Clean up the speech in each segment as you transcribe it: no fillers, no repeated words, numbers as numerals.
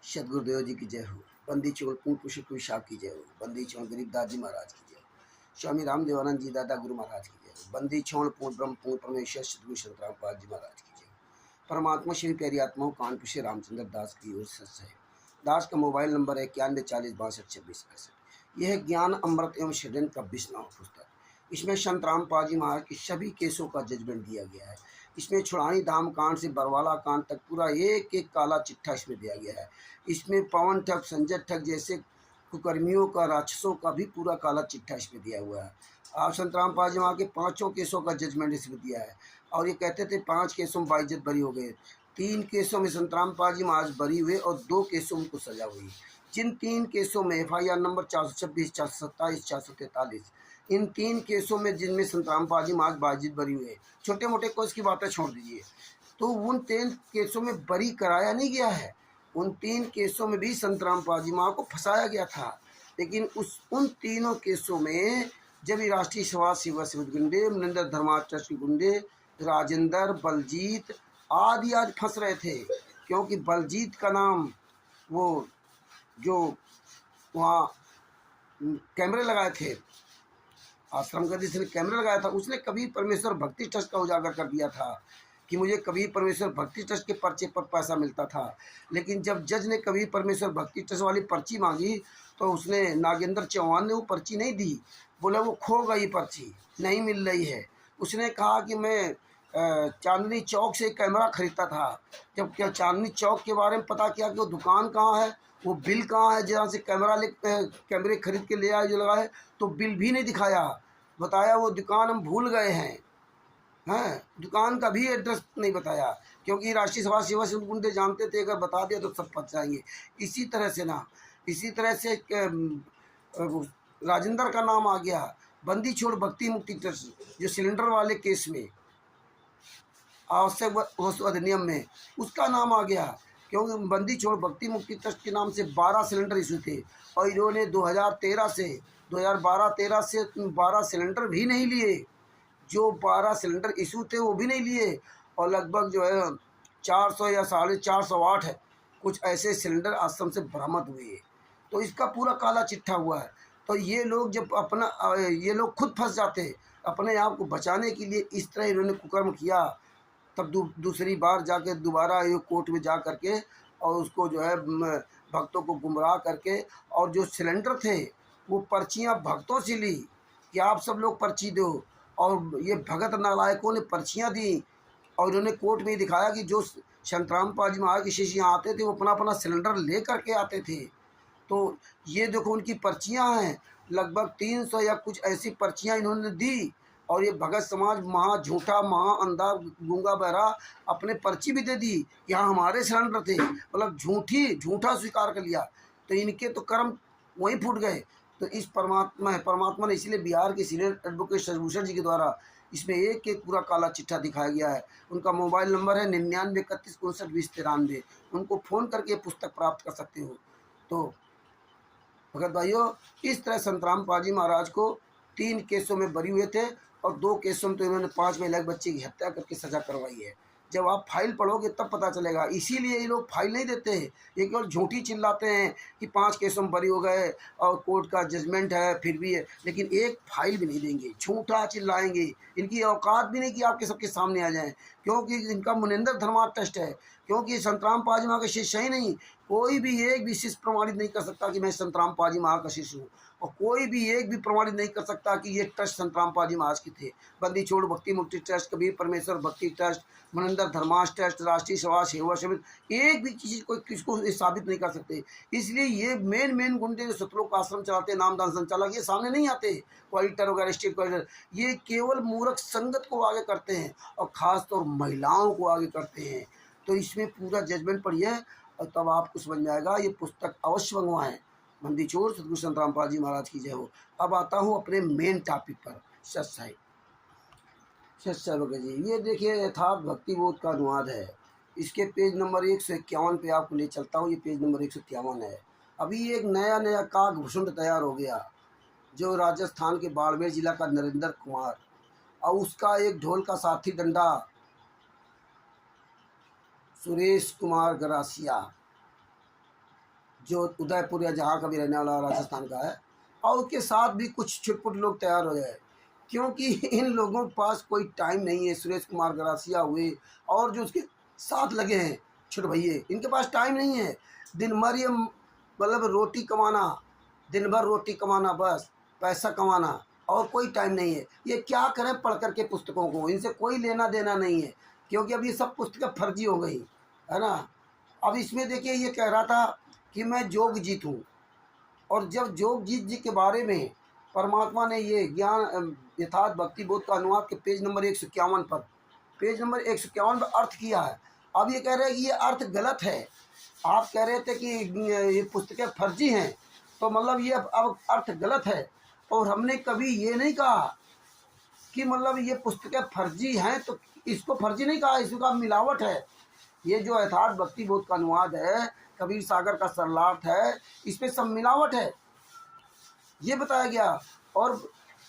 सदगुरुदेव जी की जय हो। बंदी छोड़ पूर्ण पुरुष साहब की जय हो। बंदी छोड़ गरीबदास जी महाराज की जय हो। स्वामी रामदेवानंद जी दादा गुरु महाराज की जय हो। बंदी छोड़ पूर्ण ब्रह्म पूर्ण परमेश्वर सदगुरु संतराम पाल जी महाराज की जय हो। परमात्मा श्री प्यारी आत्माओं कानपुर से रामचंद्र दास की ओर सच है। दास का मोबाइल नंबर है 9140622661। यह ज्ञान अमृत एवं षड्यंत्र का 20वां पुस्तक। इसमें संत रामपाल जी महाराज के सभी केसों का जजमेंट दिया गया है। इसमें छुड़ानी धाम कांड से बरवाला कांड तक पूरा एक एक काला चिट्ठा इसमें दिया गया है। इसमें पवन ठग संजय ठग जैसे कुकर्मियों का राक्षसों का भी पूरा काला चिट्ठा इसमें दिया हुआ है। आप संत रामपाल जी महाराज के 5 केसों का जजमेंट इसमें दिया है। और ये कहते थे 5 केसों में बाइज्जत बरी हो गए। 3 केसों में संत रामपाल जी महाराज बरी हुए और 2 केसों में उनको सजा हुई। जिन 3 केसों में FIR नंबर 426, 427, 443, इन 3 केसों में जिनमें संत रामपाल जी महाराज बाइज्जत बरी हुए, छोटे मोटे केस की बातें छोड़ दीजिए, तो उन 3 केसों में बरी कराया नहीं गया है। उन 3 केसों में भी संत रामपाल जी महाराज को फंसाया गया था। लेकिन उन तीनों केसों में जब ये राष्ट्रीय समाज सेवा समिति गुंडे, मनिंदर धर्मार्थ ट्रस्ट के गुंडे, राजेंद्र, बलजीत आदि आज फंस रहे थे। क्योंकि बलजीत का नाम वो जो वहाँ कैमरे लगाए थे, आश्रम का जिसने कैमरा लगाया था, उसने कबीर परमेश्वर भक्ति ट्रस्ट का उजागर कर दिया था कि मुझे कबीर परमेश्वर भक्ति ट्रस्ट के पर्चे पर पैसा मिलता था। लेकिन जब जज ने कबीर परमेश्वर भक्ति ट्रस्ट वाली पर्ची मांगी तो उसने नागेंद्र चौहान ने वो पर्ची नहीं दी। बोला वो खो गई, पर्ची नहीं मिल रही है। उसने कहा कि मैं चांदनी चौक से कैमरा खरीदता था। जब क्या चांदनी चौक के बारे में पता किया कि वो दुकान कहाँ है, वो बिल कहाँ है जहाँ से कैमरे खरीद के ले आए जो लगाए, तो बिल भी नहीं दिखाया। बताया वो दुकान हम भूल गए हैं, दुकान का भी एड्रेस नहीं बताया। क्योंकि राष्ट्रीय समाज सेवा से गुंडे जानते थे अगर बता दिया तो सब फंस जाएंगे। इसी तरह से राजेंद्र का नाम आ गया। बंदी छोड़ भक्ति मुक्ति ट्रस्ट जो सिलेंडर वाले केस में आवश्यक वस्तु अधिनियम में, उसका नाम आ गया। क्योंकि बंदी छोड़ भक्ति मुक्ति ट्रस्ट के नाम से 12 सिलेंडर इशू थे और इन्होंने 2012 से 12 सिलेंडर भी नहीं लिए। जो 12 सिलेंडर इशू थे वो भी नहीं लिए और लगभग जो है 400 या 450 है कुछ ऐसे सिलेंडर आश्रम से बरामद हुए। तो इसका पूरा काला चिट्ठा हुआ है। तो ये लोग जब ये लोग खुद फंस जाते, अपने आप को बचाने के लिए इस तरह इन्होंने कुकर्म किया। तब दूसरी बार जाके दोबारा ये कोर्ट में जा करके और उसको जो है भक्तों को गुमराह करके, और जो सिलेंडर थे वो पर्चियाँ भक्तों से ली कि आप सब लोग पर्ची दो, और ये भगत नालायकों ने पर्चियाँ दी और उन्होंने कोर्ट में दिखाया कि जो संत रामपाल जी महाराज के शिष्य यहाँ आते थे वो अपना अपना सिलेंडर ले करके आते थे। तो ये देखो उनकी पर्चियाँ हैं, लगभग 300 या कुछ ऐसी पर्चियाँ इन्होंने दी। और ये भगत समाज महा झूठा, महा अंधा, गूंगा बहरा अपने पर्ची भी दे दी, यहाँ हमारे सिलेंडर थे, मतलब झूठा स्वीकार कर लिया। तो इनके तो कर्म वहीं फूट गए। तो इस परमात्मा ने इसलिए बिहार के सीनियर एडवोकेट शशिभूषण जी के द्वारा इसमें एक एक पूरा काला चिट्ठा दिखाया गया है। उनका मोबाइल नंबर है 9931592093। उनको फ़ोन करके पुस्तक प्राप्त कर सकते हो। तो भगत भाइयों, इस तरह संत रामपाल जी महाराज को 3 केसों में बरी हुए थे और 2 केसों में तो इन्होंने 5 महिला के बच्चे की हत्या करके सजा करवाई है। जब आप फाइल पढ़ोगे तब पता चलेगा। इसीलिए ये लोग फाइल नहीं देते हैं, ये केवल झूठी चिल्लाते हैं कि 5 केसों में बरी हो गए और कोर्ट का जजमेंट है फिर भी है, लेकिन एक फाइल भी नहीं देंगे, झूठा चिल्लाएंगे। इनकी औकात भी नहीं कि आपके सबके सामने आ जाएं, क्योंकि इनका मुनिंदर धर्मार्थ ट्रस्ट है। क्योंकि संत रामपाल जी महाराज के शिष्य ही नहीं, कोई भी एक भी शिष्य प्रमाणित नहीं कर सकता कि मैं संत रामपाल जी महाराज का शिष्य हूँ, और कोई भी एक भी प्रमाणित नहीं कर सकता कि ये ट्रस्ट संत रामपाल जी महाराज के थे। बंदी छोड़ भक्ति मुक्ति ट्रस्ट, कबीर परमेश्वर भक्ति ट्रस्ट, मनिंदर धर्मार्थ ट्रस्ट, राष्ट्रीय समाज सेवा समिति, एक भी किसी को किसको साबित नहीं कर सकते। इसलिए ये मेन गुंडे जो सतलोक आश्रम चलाते, नामदान संचालक, ये सामने नहीं आते। ऑडिटर वगैरह, स्टेट ऑडिटर, ये केवल मूर्ख संगत को आगे करते हैं और ख़ासतौर महिलाओं को आगे करते हैं। तो इसमें पूरा जजमेंट पढ़िए और तब आपको समझ में आएगा। ये पुस्तक अवश्य मंगवाएं। बंदी छोड़ सदगुरु संत रामपाल जी महाराज की जय हो। अब आता हूँ अपने मेन टॉपिक पर, सत्साई भगत जी। ये देखिए यथार्थ भक्ति बोध का अनुवाद है। इसके पेज नंबर 151 पे आपको ले चलता हूँ। ये पेज नंबर 153 है। अभी एक नया काकभूषण तैयार हो गया जो राजस्थान के बाड़मेर जिला का नरेंद्र कुमार, और उसका एक ढोल का साथी डंडा सुरेश कुमार गरासिया। जो उदयपुर या जहाँ का भी रहने वाला राजस्थान का है, और उसके साथ भी कुछ छुटपुट लोग तैयार हो जाए, क्योंकि इन लोगों के पास कोई टाइम नहीं है। सुरेश कुमार गरासिया हुए और जो उसके साथ लगे हैं छोटे भैये, इनके पास टाइम नहीं है। दिन भर ये मतलब रोटी कमाना, दिन भर रोटी कमाना, बस पैसा कमाना, और कोई टाइम नहीं है। ये क्या करें पढ़ कर के पुस्तकों को, इनसे कोई लेना देना नहीं है, क्योंकि अब ये सब पुस्तकें फर्जी हो गई है ना। अब इसमें देखिए ये कह रहा था कि मैं जोगजीत हूँ, और जब जोगजीत जी के बारे में परमात्मा ने ये ज्ञान यथार्थ भक्ति बोध का अनुवाद के पेज नंबर 151 पर, पेज नंबर 151 पर अर्थ किया है। अब ये कह रहे हैं कि ये अर्थ गलत है। आप कह रहे थे कि ये पुस्तकें फर्जी हैं, तो मतलब ये अब अर्थ गलत है। और हमने कभी ये नहीं कहा कि मतलब ये पुस्तकें फर्जी हैं, तो इसको फर्जी नहीं कहा, इसका मिलावट है। ये जो यथार्थ भक्ति बोध का अनुवाद है, कबीर सागर का सरलार्थ है, इसमें सब मिलावट है, ये बताया गया। और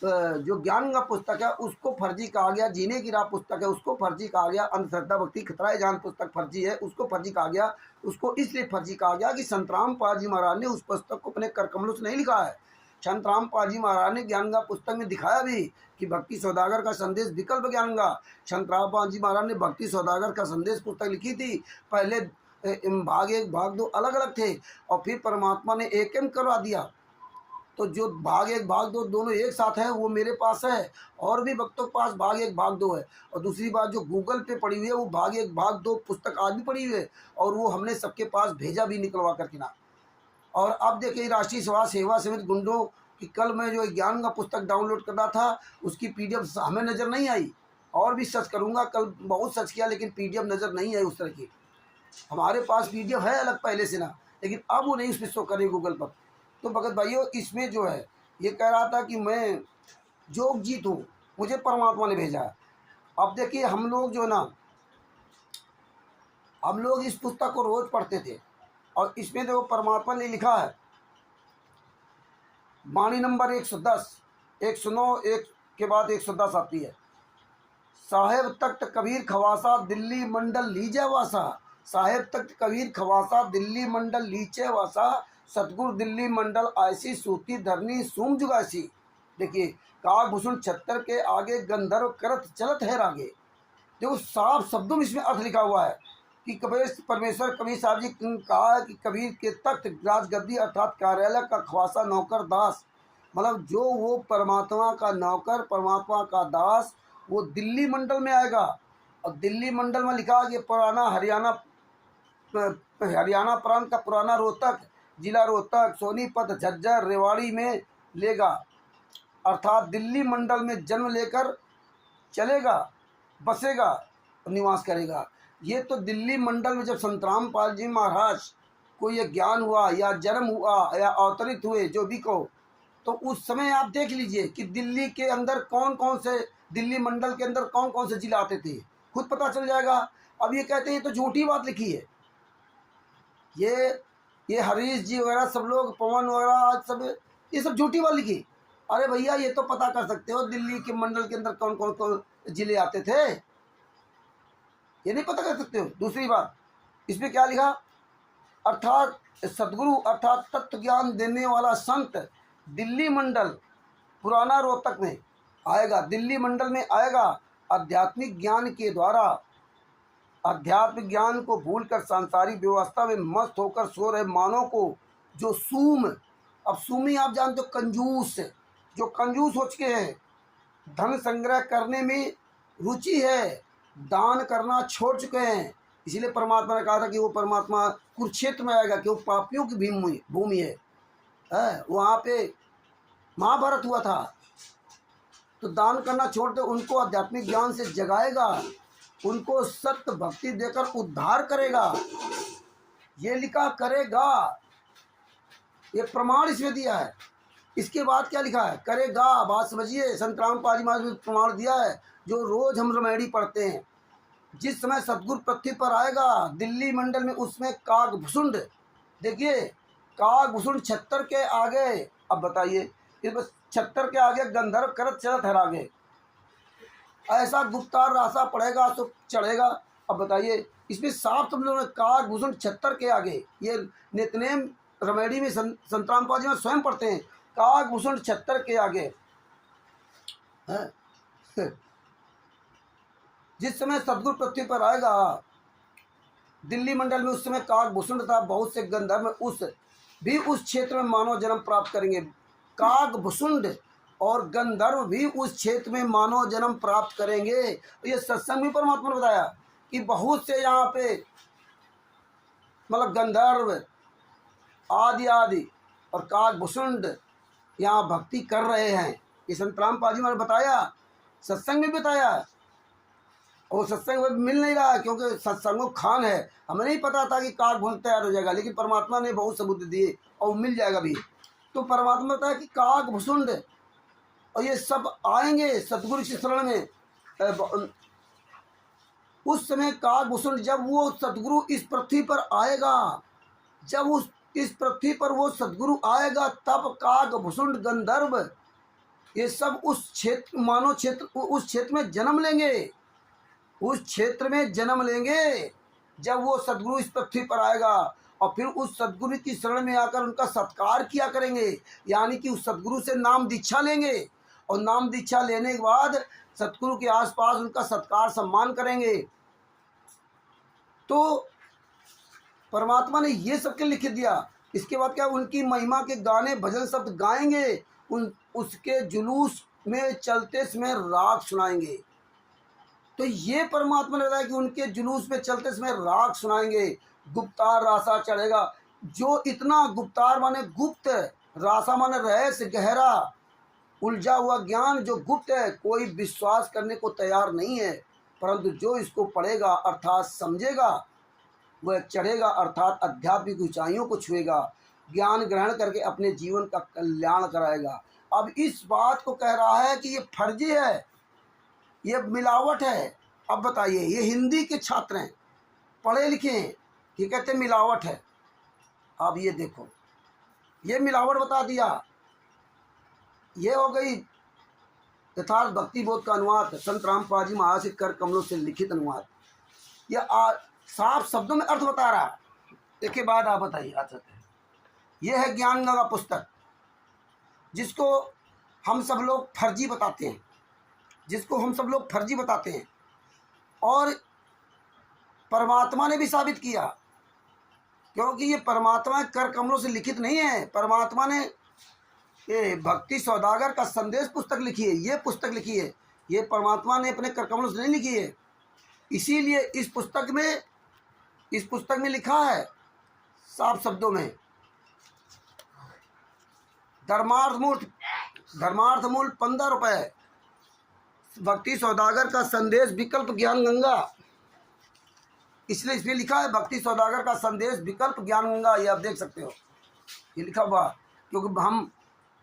जो ज्ञान का पुस्तक है उसको फर्जी कहा गया, जीने की राह पुस्तक है उसको फर्जी कहा गया, अंधश्रद्धा भक्ति खतराए जान पुस्तक फर्जी है उसको फर्जी कहा गया। उसको इसलिए फर्जी कहा गया कि संत रामपाल जी महाराज ने उस पुस्तक को अपने कर कमलों से नहीं लिखा है। संत रामपाल जी महाराज ने ज्ञान का पुस्तक में दिखाया भी कि भक्ति सौदागर का संदेश विकल्प ज्ञान का। संत रामपाल जी महाराज ने भक्ति सौदागर का संदेश पुस्तक लिखी थी। पहले भाग 1 भाग 2 अलग अलग थे, और फिर परमात्मा ने एक करवा दिया। तो जो भाग 1 भाग 2 दोनों एक साथ है वो मेरे पास है, और भी भक्तों के पास भाग 1 भाग 2 है। और दूसरी बात जो गूगल पे पड़ी हुई है वो भाग 1 भाग 2 पुस्तक आज भी पड़ी हुई है, और वो हमने सबके पास भेजा भी निकलवा करके ना। और अब देखिए राष्ट्रीय समाज सेवा समिति गुंडों की, कल मैं जो ज्ञान का पुस्तक डाउनलोड कर रहा था उसकी PDF हमें नज़र नहीं आई, और भी सर्च करूँगा, कल बहुत सर्च किया लेकिन PDF नज़र नहीं आई उस तरह की। हमारे पास PDF है अलग पहले से ना, लेकिन अब वो नहीं उस पर शो करे गूगल पर। तो भगत भाइयों इसमें जो है ये कह रहा था कि मैं जोगजीत हूँ, मुझे परमात्मा ने भेजा है। अब देखिए हम लोग जो है ना, हम लोग इस पुस्तक को रोज़ पढ़ते थे, और इसमें देखो परमात्मा ने लिखा है, वाणी नंबर 110, 109 1 के बाद 110 आती है। साहेब तख्त कबीर खवासा दिल्ली मंडल लीजे वासा, साहेब तख्त कबीर खवासा दिल्ली मंडल लीचे वासा, सतगुरु दिल्ली मंडल ऐसी सूती धरनी सूम जुगासी। देखिए कागभूषण 76 के आगे गंधर्व करत चलत है रागे। देखो साफ शब्दों में इसमें अर्थ लिखा हुआ है कि कबीर परमेश्वर कबीर साहब जी ने कहा है कि कबीर के तख्त राजगद्दी अर्थात कार्यालय का खवासा नौकर दास, मतलब जो वो परमात्मा का नौकर परमात्मा का दास वो दिल्ली मंडल में आएगा। और दिल्ली मंडल में लिखा है कि पुराना हरियाणा प्रांत का पुराना रोहतक जिला, रोहतक सोनीपत झज्जर रेवाड़ी में लेगा, अर्थात दिल्ली मंडल में जन्म लेकर चलेगा, बसेगा, निवास करेगा। ये तो दिल्ली मंडल में जब संत रामपाल जी महाराज को ये ज्ञान हुआ या जन्म हुआ या अवतरित हुए जो भी कहो, तो उस समय आप देख लीजिए कि दिल्ली के अंदर कौन कौन से, दिल्ली मंडल के अंदर कौन कौन से जिला आते थे, खुद पता चल जाएगा। अब ये कहते हैं तो झूठी बात लिखी है, ये हरीश जी वगैरह सब लोग, पवन वगैरह, आज सब ये सब झूठी बात लिखी। अरे भैया ये तो पता कर सकते हो दिल्ली के मंडल के अंदर कौन कौन जिले आते थे, ये नहीं पता कर सकते हो। दूसरी बात इसमें क्या लिखा, अर्थात सदगुरु अर्थात तत्व ज्ञान देने वाला संत दिल्ली मंडल पुराना रोहतक में आएगा, दिल्ली मंडल में आएगा। आध्यात्मिक ज्ञान के द्वारा आध्यात्मिक ज्ञान को भूलकर सांसारिक व्यवस्था में मस्त होकर सो रहे मानव को जो सूम, अब सूमी आप जानते हो कंजूस, जो कंजूस हो चुके हैं, धन संग्रह करने में रुचि है, दान करना छोड़ चुके हैं। इसीलिए परमात्मा ने कहा था कि वो परमात्मा कुरुक्षेत्र में आएगा, कि वो पापियों की भूमि है, वहाँ पे महाभारत हुआ था। तो दान करना छोड़ दे, उनको आध्यात्मिक ज्ञान से जगाएगा, उनको सत्य भक्ति देकर उद्धार करेगा, ये लिखा करेगा, ये प्रमाण इसमें दिया है। इसके बाद क्या लिखा है, करेगा, बात समझिए। संत रामपाल जी महाराज ने प्रमाण दिया है जो रोज हम रामायणी पढ़ते हैं। जिस समय सतगुरु पृथ्वी पर आएगा दिल्ली मंडल में, उसमें कागभूषुंड, देखिए कागभूषुंड 76 के आगे, अब बताइए इस 76 के आगे गंधर्व करत चलत है आगे, ऐसा गुप्तार रास्ता पड़ेगा तो चढ़ेगा। अब बताइए इसमें साफ तुम लोगों ने कागभूषण 76 के आगे, ये नितनेम रमेडी में संत रामपाल जी में स्वयं पढ़ते हैं, काग भूषण छत्तर के आगे है। जिस समय सदगुरु पृथ्वी पर आएगा, दिल्ली मंडल में उस समय काग भूषण था, बहुत से गंधर्व उस क्षेत्र में मानव जन्म प्राप्त करेंगे। काग भूषुंड और गंधर्व भी उस क्षेत्र में मानव जन्म प्राप्त करेंगे। ये सत्संग में परमात्मा ने बताया कि बहुत से यहाँ पे मतलब गंधर्व आदि आदि और काग भूषुंड यहाँ भक्ति कर रहे हैं। ये संत रामपाल जी ने बताया, सत्संग में बताया। और सत्संग में मिल नहीं रहा क्योंकि सत्संगो खान है। हमें नहीं पता था कि काग भूषण तैयार हो जाएगा, लेकिन परमात्मा ने बहुत सबूत दिए और मिल जाएगा भी। तो परमात्मा बताया कि काग भूषुंड और ये सब आएंगे सतगुरु की शरण में। उस समय काग भूषुंड, जब वो सतगुरु इस पृथ्वी पर आएगा, जब इस पृथ्वी पर वो सतगुरु आएगा, तब काग भूषुंड गंधर्व ये सब उस क्षेत्र मानव क्षेत्र उस क्षेत्र में जन्म लेंगे। उस क्षेत्र में जन्म लेंगे जब वो सतगुरु इस पृथ्वी पर आएगा, और फिर उस सतगुरु की शरण में आकर उनका सत्कार किया करेंगे, यानी कि उस सतगुरु से नाम दीक्षा लेंगे। और नाम दीक्षा लेने के बाद सतगुरु के आसपास उनका सत्कार सम्मान करेंगे। तो परमात्मा ने ये सबके लिख दिया। इसके बाद क्या, उनकी महिमा के गाने भजन शब्द गाएंगे, उसके जुलूस में चलते समय राग सुनाएंगे। तो ये परमात्मा ने बताया कि उनके जुलूस में चलते समय राग सुनाएंगे। गुप्तार रासा चढ़ेगा, जो इतना गुप्तार माने गुप्त, रासा माने रहस्य गहरा, उलझा हुआ ज्ञान जो गुप्त है, कोई विश्वास करने को तैयार नहीं है, परंतु जो इसको पढ़ेगा अर्थात समझेगा वह चढ़ेगा, अर्थात आध्यात्मिक ऊंचाइयों को छुएगा, ज्ञान ग्रहण करके अपने जीवन का कल्याण कराएगा। अब इस बात को कह रहा है कि ये फर्जी है, ये मिलावट है। अब बताइए, ये हिंदी के छात्र हैं, पढ़े लिखे हैं, ये कहते हैं मिलावट है। अब ये देखो, ये मिलावट बता दिया। ये हो गई यथार्थ भक्ति बोध का अनुवाद, संत रामपाल जी महाराज के कर कमलों से लिखित अनुवाद। यह साफ शब्दों में अर्थ बता रहा है। इसके बाद आप बताइए, यह है ज्ञान गंगा पुस्तक, जिसको हम सब लोग फर्जी बताते हैं, और परमात्मा ने भी साबित किया, क्योंकि ये परमात्मा के कर कमलों से लिखित नहीं है। परमात्मा ने ये भक्ति सौदागर का संदेश पुस्तक लिखी है, ये पुस्तक लिखी है, ये परमात्मा ने अपने कर कमलों से नहीं लिखी है। इसीलिए इस पुस्तक में लिखा है साफ शब्दों में, धर्मार्थ मूल्य 15 रुपये, भक्ति सौदागर का संदेश विकल्प ज्ञान गंगा। इसलिए इसमें लिखा है भक्ति सौदागर का संदेश विकल्प ज्ञान गंगा। ये आप देख सकते हो, ये लिखा हुआ, क्योंकि हम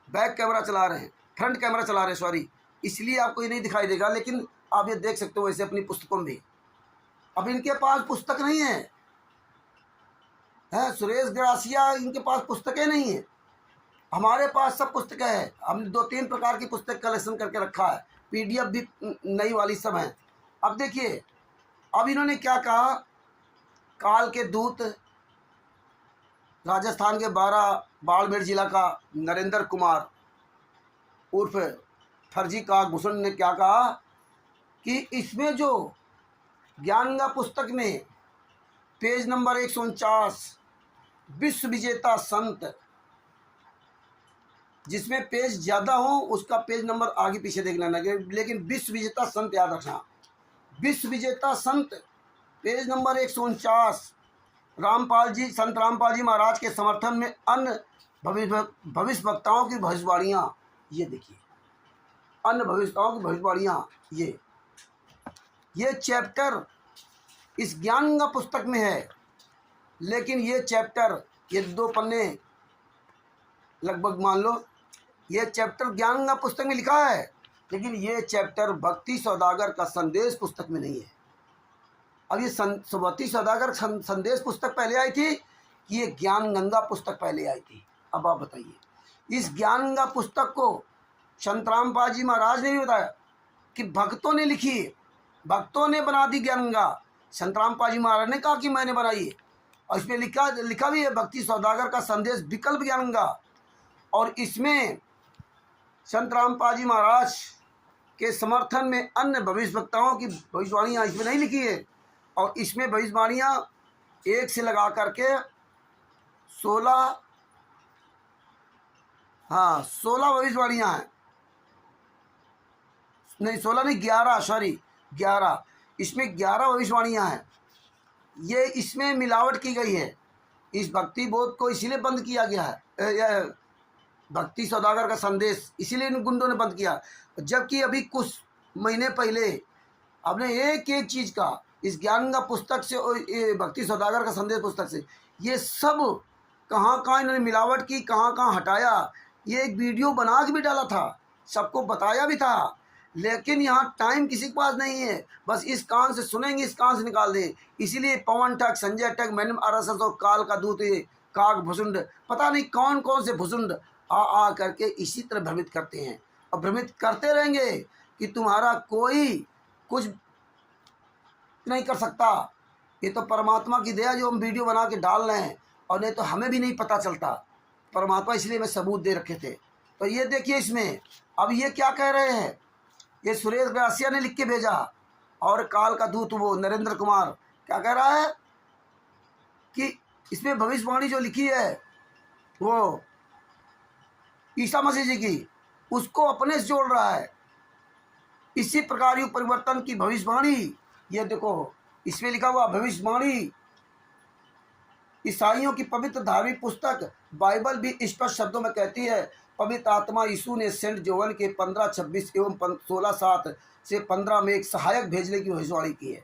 बैक कैमरा चला रहे हैं, फ्रंट कैमरा चला रहे हैं, सॉरी, इसलिए आपको ये नहीं दिखाई देगा, लेकिन आप ये देख सकते हो वैसे अपनी पुस्तकों में भी। अब इनके पास पुस्तक नहीं है, सुरेश ग्रासिया, इनके पास पुस्तकें नहीं है। हमारे पास सब पुस्तकें हैं। हमने 2-3 प्रकार की पुस्तक कलेक्शन करके रखा है, PDF भी नई वाली सब है। अब देखिए, अब इन्होंने क्या कहा, काल के दूत राजस्थान के बाड़मेर जिला का नरेंद्र कुमार उर्फ फर्जी काग भूषण ने क्या कहा कि इसमें जो ज्ञानगंगा पुस्तक में पेज नंबर 149 विश्व विजेता संत, जिसमें पेज ज़्यादा हो उसका पेज नंबर आगे पीछे देखना लगे, लेकिन विश्व विजेता संत याद रखना। विश्व विजेता संत पेज नंबर 149, संत रामपाल जी महाराज के समर्थन में अन्य भविष्य वक्ताओं की भविष्यवाणियाँ। ये देखिए, अन्य भविष्यताओं की भविष्यवाणियाँ, ये चैप्टर इस ज्ञानगंगा पुस्तक में है, लेकिन ये चैप्टर, ये 2 पन्ने लगभग मान लो, ये चैप्टर ज्ञानगंगा पुस्तक में लिखा है, लेकिन ये चैप्टर भक्ति सौदागर का संदेश पुस्तक में नहीं है। अब ये भक्ति सौदागर संदेश पुस्तक पहले आई थी कि ये ज्ञानगंगा पुस्तक पहले आई थी? अब आप बताइए, इस ज्ञानगंगा पुस्तक को संत रामपाल जी महाराज ने भी बताया कि भक्तों ने लिखी है, भक्तों ने बना दी ज्ञानगंगा। संत रामपाल जी महाराज ने कहा कि मैंने बनाई है, और इसमें लिखा भी है भक्ति सौदागर का संदेश विकल्प ज्ञानगंगा। और इसमें संत रामपाल जी महाराज के समर्थन में अन्य भविष्यवक्ताओं की भविष्यवाणियाँ इसमें नहीं लिखी है। और इसमें भविष्यवाणियाँ एक से लगा करके 16 भविष्यवाणियाँ हैं, नहीं 16 नहीं 11, सॉरी 11, इसमें 11 भविष्यवाणियाँ हैं। ये इसमें मिलावट की गई है। इस भक्ति बोध को इसीलिए बंद किया गया है, भक्ति सौदागर का संदेश इसीलिए इन गुंडों ने बंद किया। जबकि अभी कुछ महीने पहले आपने एक एक चीज़ का इस ज्ञानगंगा पुस्तक से और ये भक्ति सौदागर का संदेश पुस्तक से ये सब कहाँ कहाँ इन्होंने मिलावट की, कहाँ कहाँ हटाया, ये एक वीडियो बना के भी डाला था, सबको बताया भी था। लेकिन यहाँ टाइम किसी के पास नहीं है, बस इस कान से सुनेंगे, इस कान से निकाल दें। इसीलिए पवन ठग, संजय ठग, मैंने RSS और काल का दूत, काग भुसुंड, पता नहीं कौन कौन से भुसुंड आ करके इसी तरह भ्रमित करते हैं और भ्रमित करते रहेंगे कि तुम्हारा कोई कुछ नहीं कर सकता। ये तो परमात्मा की दया जो हम वीडियो बना के डाल रहे हैं, और नहीं तो हमें भी नहीं पता चलता परमात्मा, इसलिए मैं सबूत दे रखे थे। तो ये देखिए इसमें अब ये क्या कह रहे हैं, ये सुरेश ग्रासिया ने लिख के भेजा, और काल का दूत वो नरेंद्र कुमार क्या कह रहा है कि इसमें भविष्यवाणी जो लिखी है वो ईसा मसीह जी की, उसको अपने से जोड़ रहा है। इसी प्रकार युग परिवर्तन की भविष्यवाणी, ये देखो इसमें लिखा हुआ भविष्यवाणी ईसाइयों की पवित्र धार्मिक पुस्तक बाइबल भी स्पष्ट शब्दों में कहती है, पवित्र आत्मा यीशु ने सेंट जोवन के 15:26 एवं 16:7 से 15 में एक सहायक भेजने की भविष्यवाणी की है।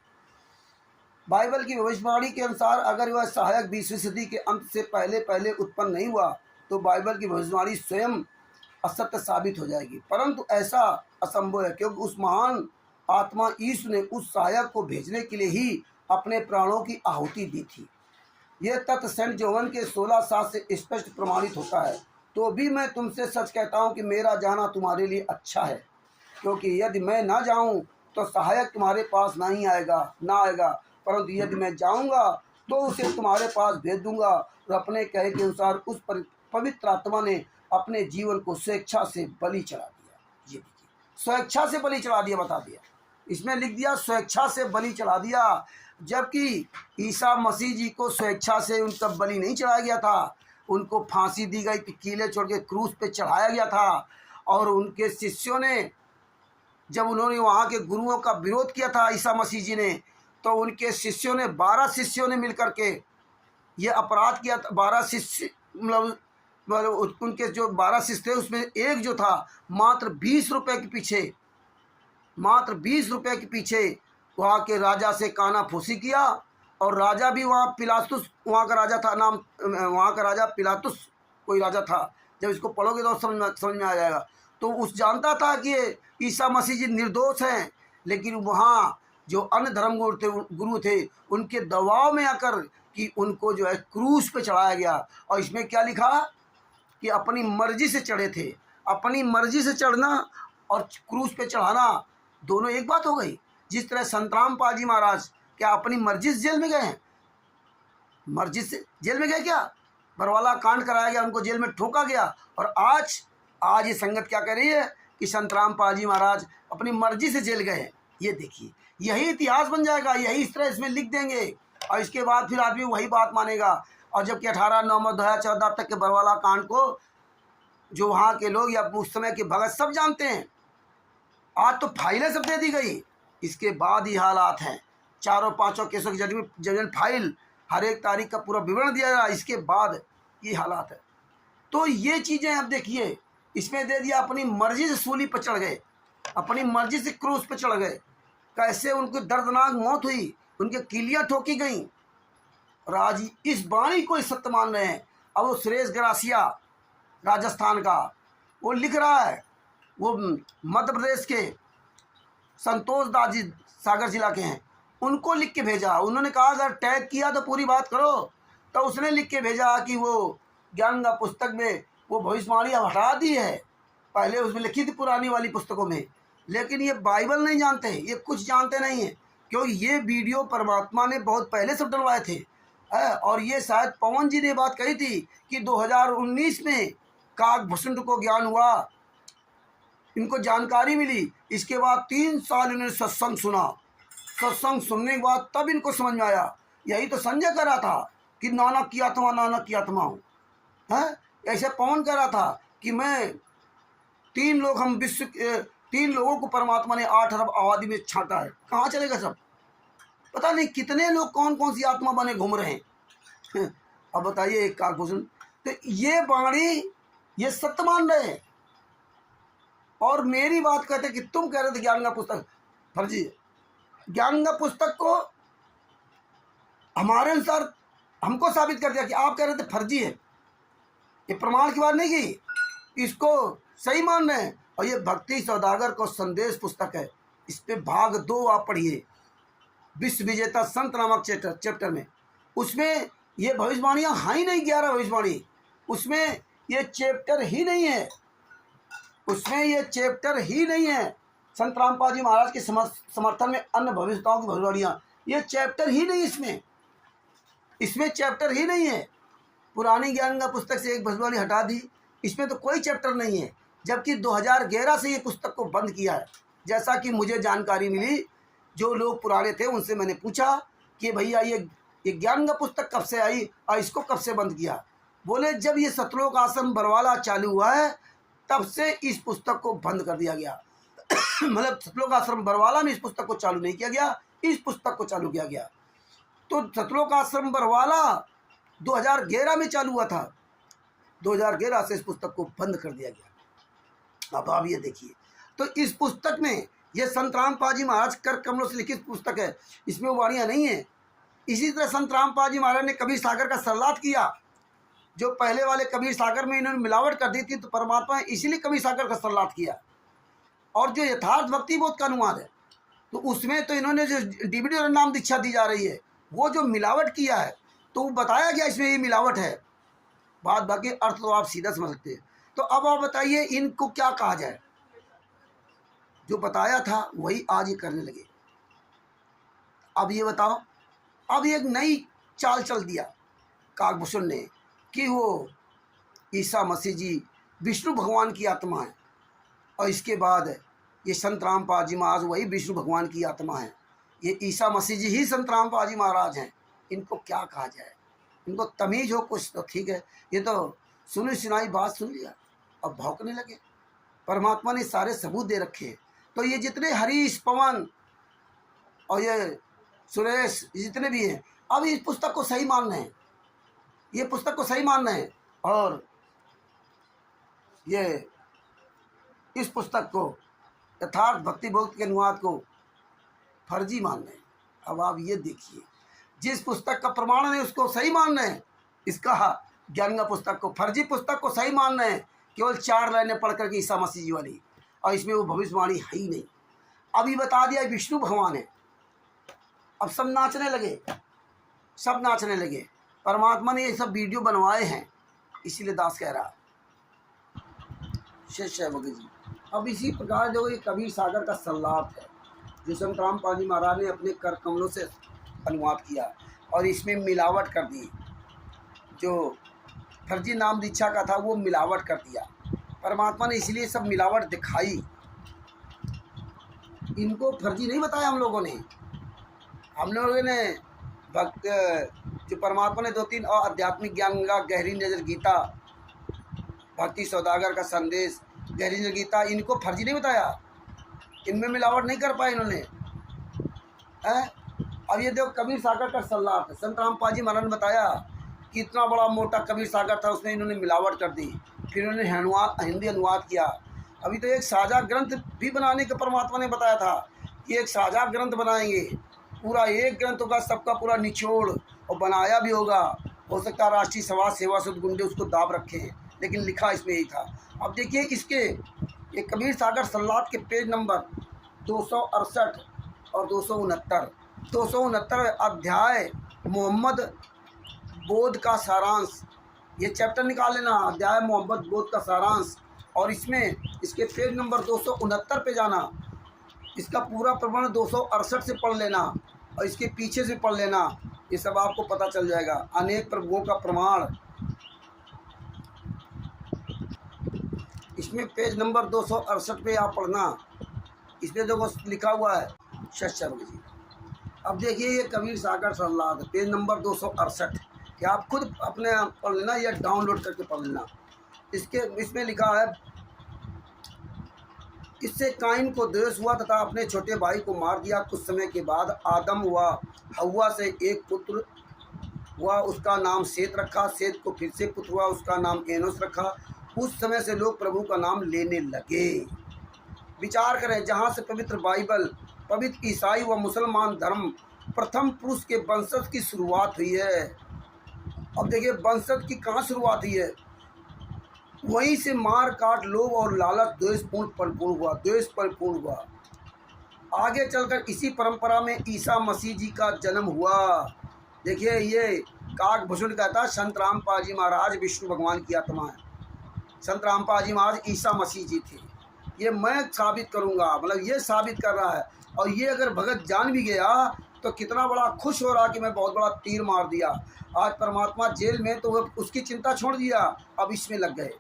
बाइबल की भविष्यवाणी के अनुसार अगर वह सहायक 20वीं सदी के अंत से पहले उत्पन्न नहीं हुआ तो बाइबल की भविष्यवाणी स्वयं असत्य साबित हो जाएगी। परंतु ऐसा असंभव है, क्योंकि उस महान आत्मा यीशु ने उस सहायक को भेजने के लिए ही अपने प्राणों की आहुति दी थी। यह तथ्य सेंट जोवन के 16:7 से स्पष्ट प्रमाणित होता है। तो भी मैं तुमसे सच कहता हूँ कि मेरा जाना तुम्हारे लिए अच्छा है, क्योंकि यदि मैं ना जाऊँ तो सहायक तुम्हारे पास नहीं आएगा, परंतु यदि मैं जाऊँगा तो उसे तुम्हारे पास भेज दूंगा। और अपने कहे के अनुसार उस पवित्र आत्मा ने अपने जीवन को स्वेच्छा से बलि चढ़ा दिया। ये देखिए, स्वेच्छा से बलि चढ़ा दिया, बता दिया, इसमें लिख दिया स्वेच्छा से बलि चढ़ा दिया। जबकि ईसा मसीह जी को स्वेच्छा से उनका बलि नहीं चढ़ाया गया था, उनको फांसी दी गई, कीले छोड़ के क्रूस पे चढ़ाया गया था। और उनके शिष्यों ने, जब उन्होंने वहाँ के गुरुओं का विरोध किया था ईसा मसीह जी ने, तो उनके शिष्यों ने 12 शिष्यों ने मिलकर के ये अपराध किया था। 12 शिष्य मतलब उनके जो 12 शिष्य थे उसमें एक जो था मात्र 20 रुपये के पीछे वहाँ के राजा से कानाफूसी किया। और राजा भी वहाँ पिलातुस, वहाँ का राजा था, नाम वहाँ का राजा पिलातुस कोई राजा था। जब इसको पढ़ोगे तो समझ में आ जाएगा। तो उस जानता था कि ईसा मसीह जी निर्दोष हैं, लेकिन वहाँ जो अन्य धर्म गुरु थे उनके दबाव में आकर कि उनको जो है क्रूस पे चढ़ाया गया। और इसमें क्या लिखा कि अपनी मर्जी से चढ़े थे। अपनी मर्जी से चढ़ना और क्रूस पे चढ़ाना दोनों एक बात हो गई। जिस तरह संत रामपाल जी महाराज क्या अपनी मर्जी से जेल में गए हैं? मर्जी से जेल में गए क्या? बरवाला कांड कराया गया, उनको जेल में ठोका गया। और आज ये संगत क्या कह रही है कि संत रामपाल जी महाराज अपनी मर्जी से जेल गए। ये देखिए, यही इतिहास बन जाएगा, यही इस तरह इसमें लिख देंगे और इसके बाद फिर आदमी वही बात मानेगा। और जबकि 18 नवंबर 2014 तक के बरवाला कांड को जो वहाँ के लोग या उस समय के भगत सब जानते हैं। आज तो फाइलें सब दे दी गई, इसके बाद ही हालात हैं। 4-5 केसों की जजमेंट फाइल, हर एक तारीख का पूरा विवरण दिया जा, इसके बाद ये हालात है। तो ये चीज़ें अब देखिए, इसमें दे दिया अपनी मर्जी से सूली पर चढ़ गए, अपनी मर्जी से क्रूस पर चढ़ गए। कैसे उनकी दर्दनाक मौत हुई, उनके कीलियाँ ठोकी गई। और आज इस वाणी को सत्य मान रहे हैं। अब वो सुरेश ग्रासिया राजस्थान का वो लिख रहा है, वो मध्य प्रदेश के संतोष दास जी सागर जिला के हैं, उनको लिख के भेजा। उन्होंने कहा अगर टैग किया तो पूरी बात करो। तो उसने लिख के भेजा कि वो ज्ञानगंगा पुस्तक में वो भविष्यवाणी हटा दी है, पहले उसमें लिखी थी पुरानी वाली पुस्तकों में। लेकिन ये बाइबल नहीं जानते, ये कुछ जानते नहीं हैं, क्योंकि ये वीडियो परमात्मा ने बहुत पहले से डलवाए थे। है। और ये शायद पवन जी ने बात कही थी कि 2019 में काकभूषण को ज्ञान हुआ, इनको जानकारी मिली। इसके बाद 3 साल इन्होंने सत्संग सुना। सत्संग सुनने के बाद तब इनको समझ में आया। यही तो संजय कह रहा था कि नानक की आत्मा, नानक की आत्मा हूँ, है। ऐसे पवन कह रहा था कि मैं 3 लोग, हम विश्व 3 लोगों को परमात्मा ने 8 अरब आबादी में छांटा है। कहाँ चलेगा सब? पता नहीं कितने लोग कौन कौन सी आत्मा बने घूम रहे हैं। अब बताइए एक काकभूषण, तो ये वाणी ये सत्य मान रहे हैं और मेरी बात कहते कि तुम कह रहे थे ज्ञान का पुस्तक फर्जी है। ज्ञान का पुस्तक को हमारे अनुसार हमको साबित कर दिया कि आप कह रहे थे फर्जी है। ये प्रमाण की बात नहीं की, इसको सही मान रहे हैं। और ये भक्ति सौदागर को संदेश पुस्तक है, इस पे भाग 2 आप पढ़िए, विश्व विजेता संत नामक चैप्टर में। उसमें ये भविष्यवाणियाँ हैं ही नहीं, 11 भविष्यवाणी, उसमें ये चैप्टर ही नहीं है, उसमें ये चैप्टर ही नहीं है। संत रामपाल जी महाराज के समर्थन में अन्य भविष्यताओं की भविष्यवाणियाँ, ये चैप्टर ही नहीं, इसमें चैप्टर ही नहीं है। पुरानी ज्ञान का पुस्तक से एक भविष्यवाणी हटा दी, इसमें तो कोई चैप्टर नहीं है। जबकि 2011 से ये पुस्तक को बंद किया है। जैसा कि मुझे जानकारी मिली, जो लोग पुराने थे उनसे मैंने पूछा कि भैया ये ज्ञान का पुस्तक कब से आई और इसको कब से बंद किया? बोले जब ये सतलोक आश्रम बरवाला चालू हुआ है तब से इस पुस्तक को बंद कर दिया गया। मतलब सतलोक आश्रम बरवाला में इस पुस्तक को चालू नहीं किया गया, इस पुस्तक को चालू किया गया। तो सतलोक आश्रम बरवाला 2011 में चालू हुआ था, 2011 से इस पुस्तक को बंद कर दिया गया। अब आप ये देखिए, तो इस पुस्तक में ये संत रामपाल जी महाराज कर कमलों से लिखित पुस्तक है, इसमें वो वाणियाँ नहीं है। इसी तरह संत रामपाल जी महाराज ने कबीर सागर का सरलाद किया। जो पहले वाले कबीर सागर में इन्होंने मिलावट कर दी थी, तो परमात्मा ने इसीलिए कबीर सागर का सरलाद किया। और जो यथार्थ भक्ति बोध का अनुवाद है, तो उसमें तो इन्होंने जो डीवीडी और नाम दीक्षा दी जा रही है, वो जो मिलावट किया है, तो वो बताया गया इसमें ये मिलावट है। बात बाकी अर्थ तो आप सीधा समझ सकते हैं। तो अब आप बताइए इनको क्या कहा जाए? जो बताया था वही आज ये करने लगे। अब ये बताओ, अब एक नई चाल चल दिया काकभूषण ने कि वो ईसा मसीह जी विष्णु भगवान की आत्मा है, और इसके बाद ये संत रामपाल जी महाराज वही विष्णु भगवान की आत्मा है। ये ईसा मसीह जी ही संत रामपाल जी महाराज हैं। इनको क्या कहा जाए? इनको तमीज़ हो कुछ तो ठीक है, ये तो सुनी सुनाई बात सुन लिया, अब भौंकने लगे। परमात्मा ने सारे सबूत दे रखे। तो ये जितने हरीश, पवन और ये सुरेश जितने भी हैं, अब इस पुस्तक को सही मान रहे हैं, ये पुस्तक को सही मान रहे हैं, और ये इस पुस्तक को यथार्थ भक्ति बोध के अनुवाद को फर्जी मान रहे हैं। अब आप ये देखिए, जिस पुस्तक का प्रमाण नहीं उसको सही मान रहे हैं, इसका ज्ञान का पुस्तक को, फर्जी पुस्तक को सही मान रहे हैं। केवल 4 लाइनें पढ़ करके ईसा मसीह जी वाली, और इसमें वो भविष्यवाणी है ही नहीं। अभी बता दिया विष्णु भगवान है। अब सब नाचने लगे, सब नाचने लगे। परमात्मा ने ये सब वीडियो बनवाए हैं, इसीलिए दास कह रहा शेष है भगत जी। अब इसी प्रकार जो ये कबीर सागर का सल्लाप है, जो संत रामपाल जी महाराज ने अपने कर कमलों से अनुवाद किया और इसमें मिलावट कर दी। जो फर्जी नाम दीक्षा का था वो मिलावट कर दिया। परमात्मा ने इसलिए सब मिलावट दिखाई। इनको फर्जी नहीं बताया हम लोगों ने भक्त जो परमात्मा ने 2-3 और आध्यात्मिक ज्ञान का गहरी नज़र गीता, भक्ति सौदागर का संदेश, गहरी नज़र गीता, इनको फर्जी नहीं बताया। इनमें मिलावट नहीं कर पाए इन्होंने। अब ये देखो कबीर सागर का सल्लाह है। संत रामपाल जी महाराज ने बताया कि इतना बड़ा मोटा कबीर सागर था, उसमें इन्होंने मिलावट कर दी। फिर इन्होंने हिंदी अनुवाद किया। अभी तो एक साझा ग्रंथ भी बनाने का परमात्मा ने बताया था कि एक साझा ग्रंथ बनाएंगे, पूरा एक ग्रंथ होगा, सबका पूरा निचोड़, और बनाया भी होगा। हो सकता है राष्ट्रीय समाज सेवा सुध गुंडे उसको दाब रखें, लेकिन लिखा इसमें यही था। अब देखिए इसके ये कबीर सागर सल्लात के पेज नंबर 268 और 269 अध्याय मोहम्मद बोध का सारांश, ये चैप्टर निकाल लेना, अध्याय मोहम्मद बोध का सारांश। और इसमें इसके पेज नंबर 269 पे जाना, इसका पूरा प्रमाण 268 से पढ़ लेना और इसके पीछे से पढ़ लेना। ये सब आपको पता चल जाएगा। अनेक प्रभुओं का प्रमाण, इसमें पेज नंबर 268 पे आप पढ़ना, इसमें देखो लिखा हुआ है सत्संग जी। अब देखिए ये कबीर सागर सल्लाद पेज नंबर 268 कि आप खुद अपने पढ़ लेना या डाउनलोड करके पढ़ लेना। इसमें लिखा है, इससे काइन को द्वेष हुआ तथा अपने छोटे भाई को मार दिया। कुछ समय के बाद आदम व हव्वा से एक पुत्र हुआ, उसका नाम सेत रखा। सेत को फिर से पुत्र हुआ, उसका नाम एनोस रखा। उस समय से लोग प्रभु का नाम लेने लगे। विचार करें, जहाँ से पवित्र बाइबल, पवित्र ईसाई व मुसलमान धर्म प्रथम पुरुष के वंशज की शुरुआत हुई है। अब देखिए वंशज की कहाँ शुरुआत हुई है, वहीं से मार काट, लोभ और लालच द्वेष परिपूर्ण हुआ। आगे चलकर इसी परंपरा में ईसा मसीह जी का जन्म हुआ। देखिए ये काकभूषण कहता है संत रामपाल जी महाराज विष्णु भगवान की आत्मा है। संत रामपाल जी महाराज ईसा मसीह जी थे, ये मैं साबित करूंगा, मतलब ये साबित कर रहा है। और ये अगर भगत जान भी गया तो कितना बड़ा खुश हो रहा कि मैं बहुत बड़ा तीर मार दिया। आज परमात्मा जेल में तो वह उसकी चिंता छोड़ दिया, अब इसमें लग गए।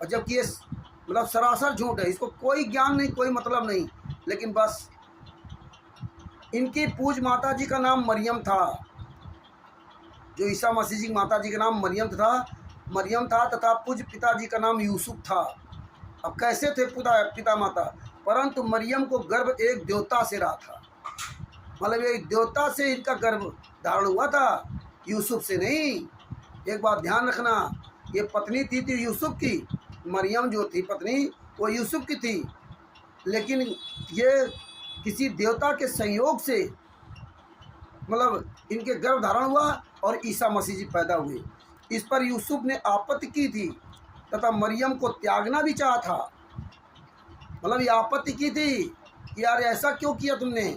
और जबकि ये मतलब सरासर झूठ है, इसको कोई ज्ञान नहीं, कोई मतलब नहीं। लेकिन बस इनकी पूज माता जी का नाम मरियम था, जो ईसा मसीह जी की माता जी का नाम मरियम था तथा पूज्य पिताजी का नाम यूसुफ था। अब कैसे थे पिता माता, परंतु मरियम को गर्भ एक देवता से रहा था, मतलब एक देवता से इनका गर्भ धारण हुआ था, यूसुफ से नहीं। एक बात ध्यान रखना, ये पत्नी थी यूसुफ की, मरियम जो थी पत्नी वो यूसुफ की थी, लेकिन ये किसी देवता के संयोग से मतलब इनके गर्भ धारण हुआ और ईसा मसीह जी पैदा हुए। इस पर यूसुफ ने आपत्ति की थी तथा मरियम को त्यागना भी चाहा था। मतलब ये आपत्ति की थी कि यार ऐसा क्यों किया तुमने।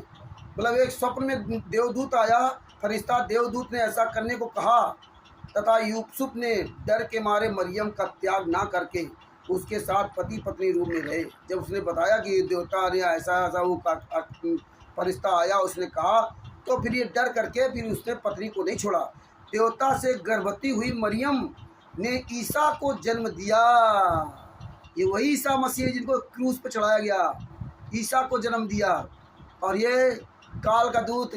मतलब एक स्वप्न में देवदूत आया, फरिश्ता देवदूत ने ऐसा करने को कहा तथा यूसुफ ने डर के मारे मरियम का त्याग ना करके उसके साथ पति पत्नी रूप में रहे। जब उसने बताया कि देवता ने ऐसा वो फरिश्ता आया, उसने कहा, तो फिर ये डर करके फिर उसने पत्नी को नहीं छोड़ा। देवता से गर्भवती हुई मरियम ने ईसा को जन्म दिया। ये वही ईसा मसीह जिनको क्रूस पर चढ़ाया गया, ईसा को जन्म दिया। और ये काल का दूत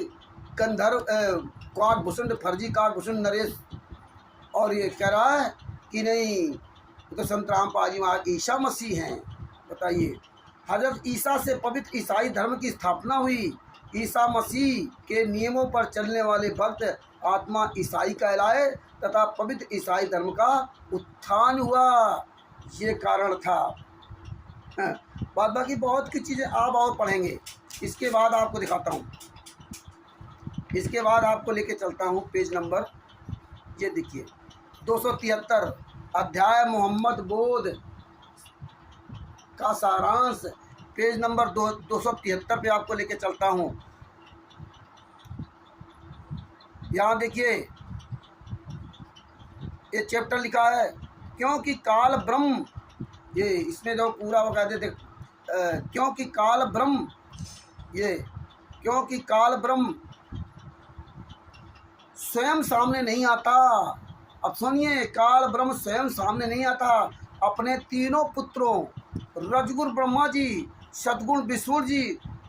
गंधर्व काकभूषण, फर्जी काकभूषण नरेश, और ये कह रहा है कि नहीं तो संत रामपाल जी महाराज ईसा मसीह हैं। बताइए, हजरत ईसा से पवित्र ईसाई धर्म की स्थापना हुई। ईसा मसीह के नियमों पर चलने वाले भक्त आत्मा ईसाई कहलाए तथा पवित्र ईसाई धर्म का उत्थान हुआ। ये कारण था। बाद बाकी बहुत कुछ चीज़ें आप और पढ़ेंगे। इसके बाद आपको दिखाता हूँ, इसके बाद आपको लेके चलता हूँ पेज नंबर, ये देखिए 273 अध्याय मोहम्मद बोध का सारांश, पेज नंबर 273 पे आपको लेके चलता हूँ। यहाँ देखिए ये चैप्टर लिखा है, क्योंकि काल ब्रह्म, ये इसमें जो पूरा वो कहते थे क्योंकि काल ब्रह्म, ये क्योंकि काल ब्रह्म स्वयं सामने नहीं आता। अब सुनिए, काल ब्रह्म स्वयं सामने नहीं आता, अपने तीनों पुत्रों रजगुण ब्रह्मा जी, सदगुण विष्णु जी,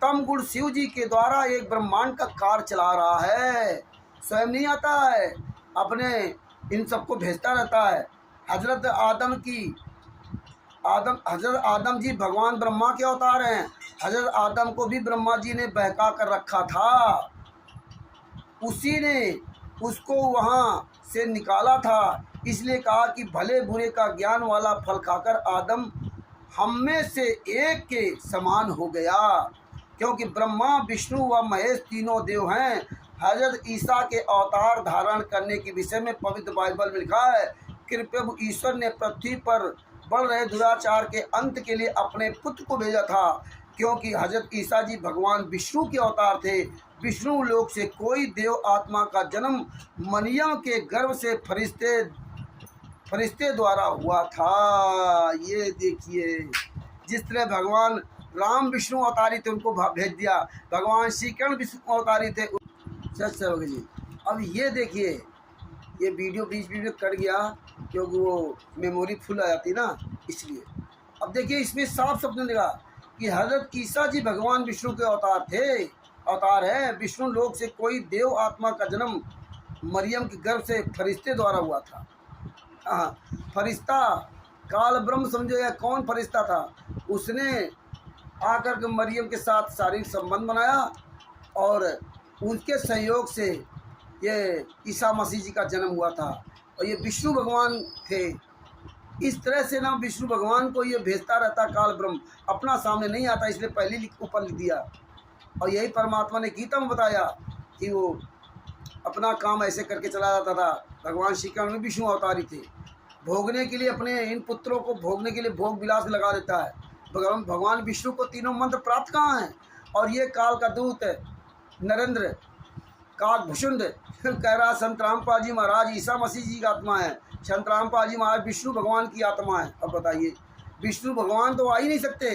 तम गुण शिव जी के द्वारा एक ब्रह्मांड का कार्य चला रहा है। स्वयं नहीं आता है, अपने इन सबको भेजता रहता है। हजरत आदम जी भगवान ब्रह्मा के अवतार हैं। हजरत आदम को भी ब्रह्मा जी ने बहका कर रखा था, उसी ने उसको वहाँ से निकाला था। इसलिए कहा कि भले बुरे का ज्ञान वाला फल खाकर आदम हम में से एक के समान हो गया, क्योंकि ब्रह्मा विष्णु व महेश तीनों देव हैं। हजरत ईसा के अवतार धारण करने के विषय में पवित्र बाइबल में लिखा है कि प्रभु ईश्वर ने पृथ्वी पर बढ़ रहे दुराचार के अंत के लिए अपने पुत्र को भेजा था, क्योंकि हजरत ईसा जी भगवान विष्णु के अवतार थे। विष्णु लोक से कोई देव आत्मा का जन्म मरियम के गर्भ से फरिश्ते द्वारा हुआ था। ये देखिए, जिस तरह भगवान राम विष्णु अवतारी थे, उनको भेज दिया। भगवान श्री कृष्ण विष्णु अवतारी थे। जी अब ये देखिए, ये वीडियो बीच बीच में कट गया क्योंकि वो मेमोरी फुल आ जाती ना, इसलिए। अब देखिए इसमें साफ शब्द में लिखा कि हज़रत ईसा जी भगवान विष्णु के अवतार है। विष्णु लोक से कोई देव आत्मा का जन्म मरियम के गर्भ से फरिश्ते द्वारा हुआ था। हाँ, फरिश्ता काल ब्रह्म समझेगा कौन फरिश्ता था, उसने आकर के मरियम के साथ शारीरिक संबंध बनाया और उनके सहयोग से ये ईसा मसीह जी का जन्म हुआ था। और ये विष्णु भगवान थे। इस तरह से ना विष्णु भगवान को ये भेजता रहता काल ब्रह्म, अपना सामने नहीं आता, इसलिए पहले ऊपर लिख दिया। और यही परमात्मा ने गीता में बताया कि वो अपना काम ऐसे करके चला जाता था। भगवान श्री कृष्ण में विष्णु अवतारी थे, भोगने के लिए अपने इन पुत्रों को भोगने के लिए भोग विलास लगा देता है। भगवान विष्णु को तीनों मंत्र प्राप्त कहाँ हैं? और ये काल का दूत नरेंद्र काकभूषुंड कह रहा संत रामपाल जी महाराज ईसा मसीह जी की आत्मा है, संत रामपाल जी महाराज विष्णु भगवान की आत्मा है। अब बताइए, विष्णु भगवान तो आ ही नहीं सकते,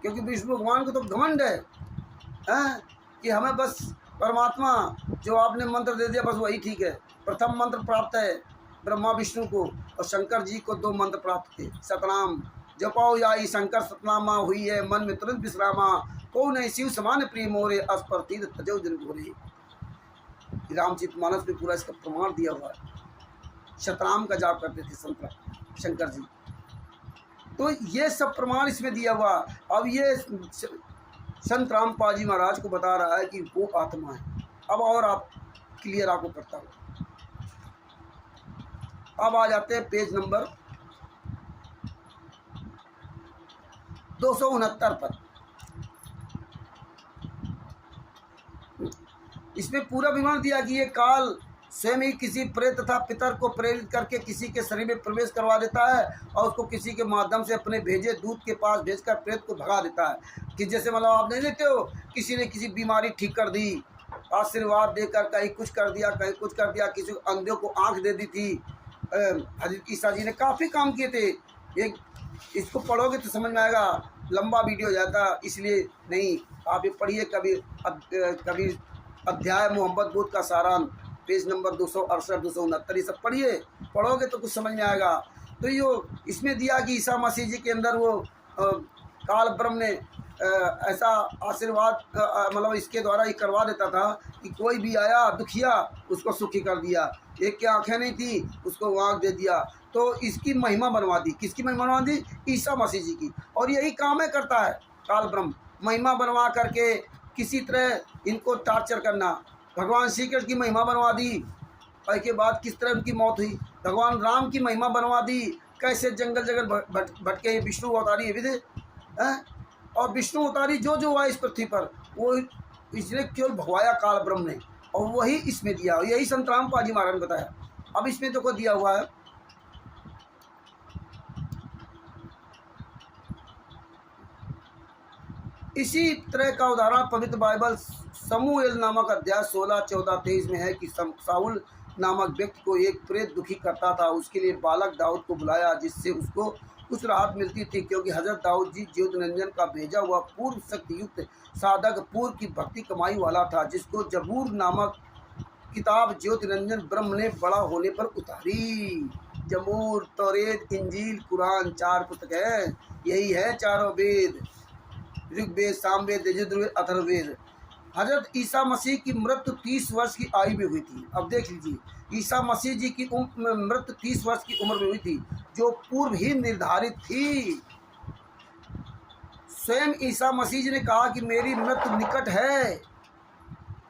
क्योंकि विष्णु भगवान को तो घमंड है कि हमें बस परमात्मा जो आपने मंत्र दे दिया बस वही ठीक है। प्रथम मंत्र प्राप्त है ब्रह्मा विष्णु को, और शंकर जी को 2 मंत्र प्राप्त थे। सतनाम जपाओ याई शंकर सतनामा हुई है, मन में तुरंत विश्रामा, को नहीं शिव समान प्रिय मोरे अस्पर्तीत तजो जन घोरे। रामचित मानस में पूरा इसका प्रमाण दिया हुआ है। शतनाम का जाप करते थे संत शंकर जी, तो ये सब प्रमाण इसमें दिया हुआ। अब ये संत रामपाल जी महाराज को बता रहा है कि वो आत्मा है। अब और आप क्लियर आपको करता हूँ। अब आ जाते हैं पेज नंबर 269 पर। इसमें पूरा विवरण दिया कि ये काल स्वयं ही किसी प्रेत तथा पितर को प्रेरित करके किसी के शरीर में प्रवेश करवा देता है और उसको किसी के माध्यम से अपने भेजे दूत के पास भेजकर प्रेत को भगा देता है। कि जैसे मतलब आप नहीं लेते हो, किसी ने किसी बीमारी ठीक कर दी, आशीर्वाद देकर कहीं कुछ कर दिया, कहीं कुछ कर दिया, किसी को अंधों को आंख दे दी थी। हज़रत ईसा जी ने काफ़ी काम किए थे। एक इसको पढ़ोगे तो समझ में आएगा, लंबा वीडियो हो जाता, इसलिए नहीं, आप ये पढ़िए। कभी अध्याय मोहम्मद बुद्ध का सारांश, पेज नंबर 268 269, ये सब पढ़िए, पढ़ोगे तो कुछ समझ में आएगा। तो यो इसमें दिया कि ईसा मसीह जी के अंदर वो काल ब्रह्म ने ऐसा आशीर्वाद मतलब इसके द्वारा ही करवा देता था कि कोई भी आया दुखिया उसको सुखी कर दिया। एक की आँखें नहीं थी उसको आँख दे दिया। तो इसकी महिमा बनवा दी। किसकी महिमा बनवा दी? ईसा मसीह जी की। और यही काम है करता है काल ब्रह्म, महिमा बनवा करके किसी तरह इनको टॉर्चर करना। भगवान श्री कृष्ण की महिमा बनवा दी, और के बाद किस तरह उनकी मौत हुई। भगवान राम की महिमा बनवा दी, कैसे जंगल जंगल भटके विष्णु अवतारी ये भी थे। और विष्णु अवतारी जो जो हुआ इस पृथ्वी पर वो इसने केवल भगवाया काल ब्रह्म ने, और वही इसमें दिया। यही संत रामपाल जी महाराज ने बताया। अब इसमें तो को दिया हुआ है इसी तरह का उदाहरण पवित्र बाइबल समूएल नामक अध्याय 16, 14, 23 में है कि साउल नामक व्यक्ति को एक प्रेत दुखी करता था। उसके लिए बालक दाऊद को बुलाया, जिससे उसको कुछ राहत मिलती थी, क्योंकि हजरत दाऊद जी ज्योतिरंजन का भेजा हुआ पूर्व शक्ति युक्त साधक पूर्व की भक्ति कमाई वाला था, जिसको जबूर नामक किताब ज्योतिरंजन ब्रह्म ने बड़ा होने पर उतारी। जबूर, तौरेत, इंजील, कुरान 4 पुस्तक है। यही है चारों वेद, ऋग्वेद, सामवेद, यजुर्वेद, अथर्ववेद। हजरत ईसा मसीह की मृत्यु 30 वर्ष की आयु में हुई थी। अब देख लीजिए, ईसा मसीह जी की मृत्यु 30 वर्ष की उम्र में हुई थी, जो पूर्व ही निर्धारित थी। स्वयं ईसा मसीह जी ने कहा कि मेरी मृत्यु निकट है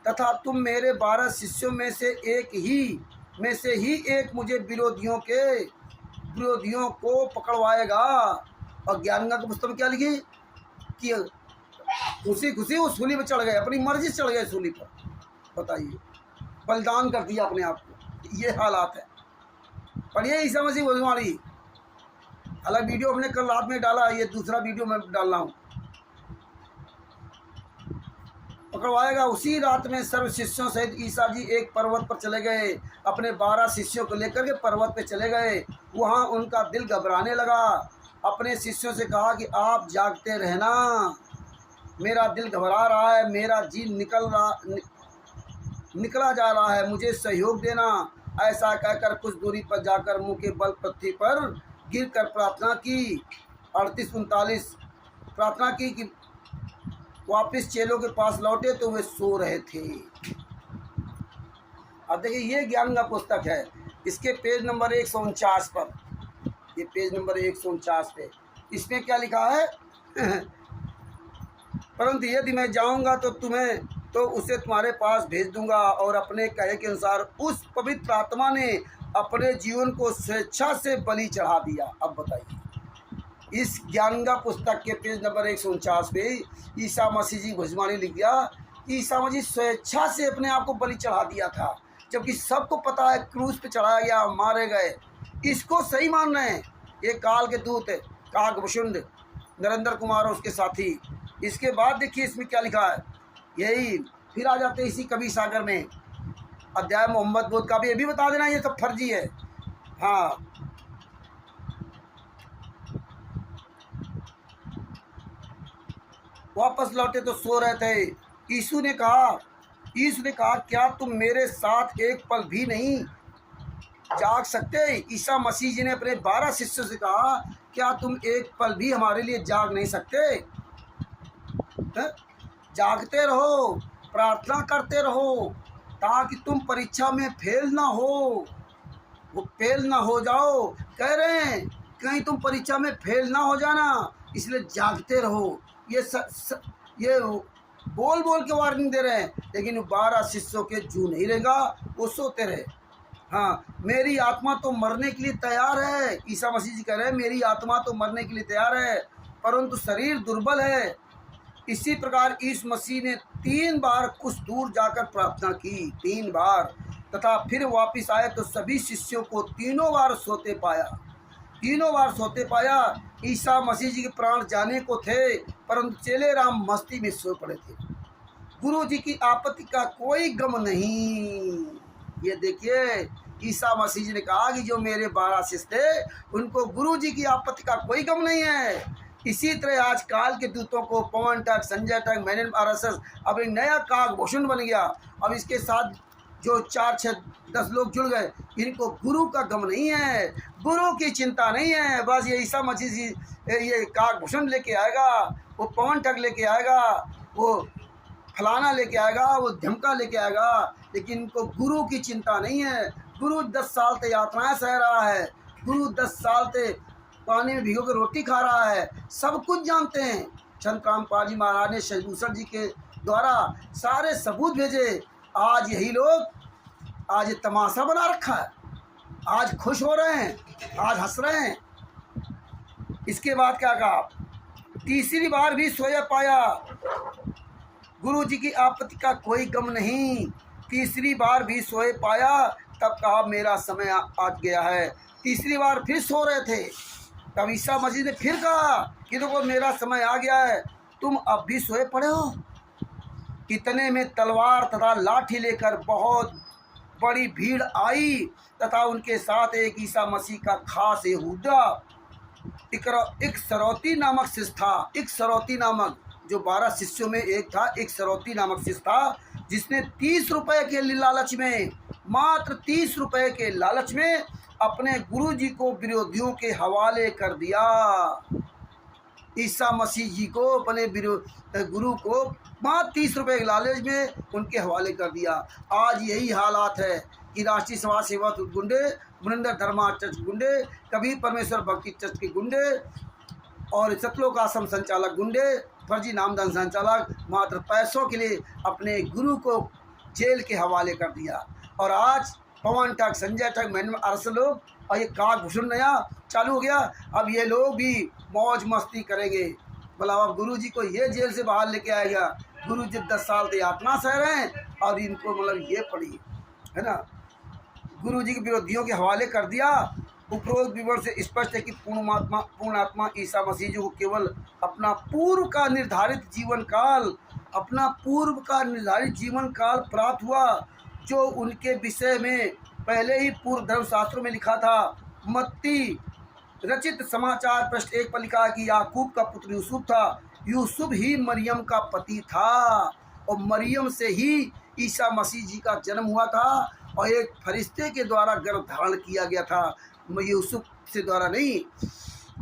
तथा तुम मेरे 12 शिष्यों में से एक मुझे विरोधियों को पकड़वाएगा। और ज्ञानगंगा की पुस्तक में क्या लिखी कि खुशी खुशी वो सूली पर चढ़ गए, अपनी मर्जी से चढ़ गए सूली पर। बताइए, बलिदान कर दिया अपने आप को। ये हालात है। पढ़िए ईसा मसीह भगवानी। अलग वीडियो हमने कल रात में डाला, ये दूसरा वीडियो मैं डाल रहा हूँ। पकड़वाएगा। उसी रात में सर्व शिष्यों सहित ईसा जी एक पर्वत पर चले गए। अपने 12 शिष्यों को लेकर के पर्वत पे चले गए। वहाँ उनका दिल घबराने लगा। अपने शिष्यों से कहा कि आप जागते रहना, मेरा दिल घबरा रहा है, मेरा जी निकला जा रहा है, मुझे सहयोग देना। ऐसा कहकर कुछ दूरी पर जाकर मुंह के बल पृथ्वी पर गिरकर प्रार्थना की। 38-39 प्रार्थना की कि वापस चेलों के पास लौटे तो वे सो रहे थे। अब देखिए ये ज्ञान का पुस्तक है, इसके पेज नंबर 149 पर, ये पेज नंबर 149 पे इसमें क्या लिखा है परंतु यदि मैं जाऊंगा तो उसे तुम्हारे पास भेज दूंगा, और अपने कहे के अनुसार उस पवित्र आत्मा ने अपने जीवन को स्वेच्छा से बलि चढ़ा दिया। अब बताइए इस ज्ञानगा पुस्तक के पेज नंबर 149 पे ईसा मसीह जी भुजमानी लिख दिया कि ईसा मसीह स्वेच्छा से अपने आप को बलि चढ़ा दिया था, जबकि सबको पता है क्रूस पे चढ़ाया गया, मारे गए। इसको सही मान रहे हैं ये काल के दूत काकभूषुंड नरेंद्र कुमार और उसके साथी। इसके बाद देखिए इसमें क्या लिखा है, यही फिर आ जाते हैं इसी कबीर सागर में अध्याय मोहम्मद बुद्ध का भी, ये भी बता देना ये सब फर्जी है। हाँ, वापस लौटे तो सो रहे थे। यीशु ने कहा क्या तुम मेरे साथ एक पल भी नहीं जाग सकते? ईसा मसीह जी ने अपने 12 शिष्यों से कहा क्या तुम एक पल भी हमारे लिए जाग नहीं सकते? जागते रहो, प्रार्थना करते रहो, ताकि तुम परीक्षा में फेल ना हो जाओ। कह रहे हैं कहीं तुम परीक्षा में फेल ना हो जाना, इसलिए जागते रहो। ये बोल के वार्निंग दे रहे हैं, लेकिन 12 शिष्यों के जू नहीं रहेगा, वो सोते रहे। हाँ, मेरी आत्मा तो मरने के लिए तैयार है, ईसा मसीह जी कह रहे हैं मेरी आत्मा तो मरने के लिए तैयार है, परंतु शरीर दुर्बल है। इसी प्रकार यीशु मसीह ने 3 बार कुछ दूर जाकर प्रार्थना की, 3 बार, तथा फिर वापस आए तो सभी शिष्यों को तीनों बार सोते पाया। ईसा मसीह जी के प्राण जाने को थे, परंतु चेले राम मस्ती में सो पड़े थे। गुरु जी की आपत्ति का कोई गम नहीं। ये देखिए ईसा मसीह जी ने कहा कि जो मेरे 12 शिष्य थे उनको गुरु जी की आपत्ति का कोई गम नहीं है। इसी तरह आज काल के दूतों को पवन टक, संजय टक, मैनन आरएसएस अब एक नया काकभूषुंड बन गया। अब इसके साथ जो 4, 6, 10 लोग जुड़ गए, इनको गुरु का गम नहीं है, गुरु की चिंता नहीं है। बस ये ईसा मसीह जी ये काकभूषुंड लेके आएगा, वो पवन टक लेके आएगा, वो फलाना लेके आएगा, वो धमका लेके आएगा, लेकिन इनको गुरु की चिंता नहीं है। गुरु 10 साल से यातनाएं सह रहा है, गुरु 10 साल से पानी में भिगो के रोटी खा रहा है, सब कुछ जानते हैं। चंद रामपाल जी महाराज ने शशभूषण जी के द्वारा सारे सबूत भेजे। आज यही लोग आज तमाशा बना रखा है, आज खुश हो रहे हैं, आज हंस रहे हैं। इसके बाद क्या कहा, तीसरी बार भी सोया पाया, गुरु जी की आपत्ति का कोई गम नहीं। तीसरी बार भी सोए पाया, तब कहा मेरा समय आ गया है। तीसरी बार फिर सो रहे थे, तब ईसा मसीह ने फिर कहा कि देखो मेरा समय आ गया है, तुम अब भी सोए पड़े हो। इतने में तलवार तथा लाठी लेकर बहुत बड़ी भीड़ आई, तथा उनके साथ एक ईसा मसीह का खास यहूदा इकसरौती नामक शिष्य था। इकसरौती नामक, जो 12 शिष्यों में एक था, इकसरौती नामक शिष्य था, जिसने 30 रुपये के लालच में, मात्र 30 रुपये के लालच में अपने गुरु जी को विरोधियों के हवाले कर दिया। ईसा मसीह जी को अपने गुरु को मात्र 30 रुपये के लालच में उनके हवाले कर दिया। आज यही हालात है कि राष्ट्रीय समाज सेवा गुंडे, मुनिंदर धर्मा चर्च गुंडे, कबीर परमेश्वर भक्ति चर्च के गुंडे और सतलोक आश्रम संचालक गुंडे, फर्जी नामदान संचालक मात्र पैसों के लिए अपने गुरु को जेल के हवाले कर दिया। और आज पवन टक, संजय टक, मैन अरसल लोग और ये काकभूषुंड नया चालू हो गया। अब ये लोग भी मौज मस्ती करेंगे। बोला अब गुरु जी को ये जेल से बाहर लेके आएगा। गुरु जी 10 साल से यातना सह रहे हैं और इनको मतलब ये पड़ी है ना, गुरु जी के विरोधियों के हवाले कर दिया। उपरोक्त विवरण से स्पष्ट है कि पूर्ण आत्मा ईसा मसीह जी को केवल अपना पूर्व का निर्धारित जीवन काल प्राप्त हुआ, जो उनके विषय में पहले ही पूर्व धर्मशास्त्रों में लिखा था। मत्ती रचित समाचार पृष्ठ 1 पर लिखा कि याकूब का पुत्र यूसुफ था, यूसुफ ही मरियम का पति था और मरियम से ही ईसा मसीह जी का जन्म हुआ था और एक फरिश्ते के द्वारा गर्भ धारण किया गया था, यूसुफ से द्वारा नहीं।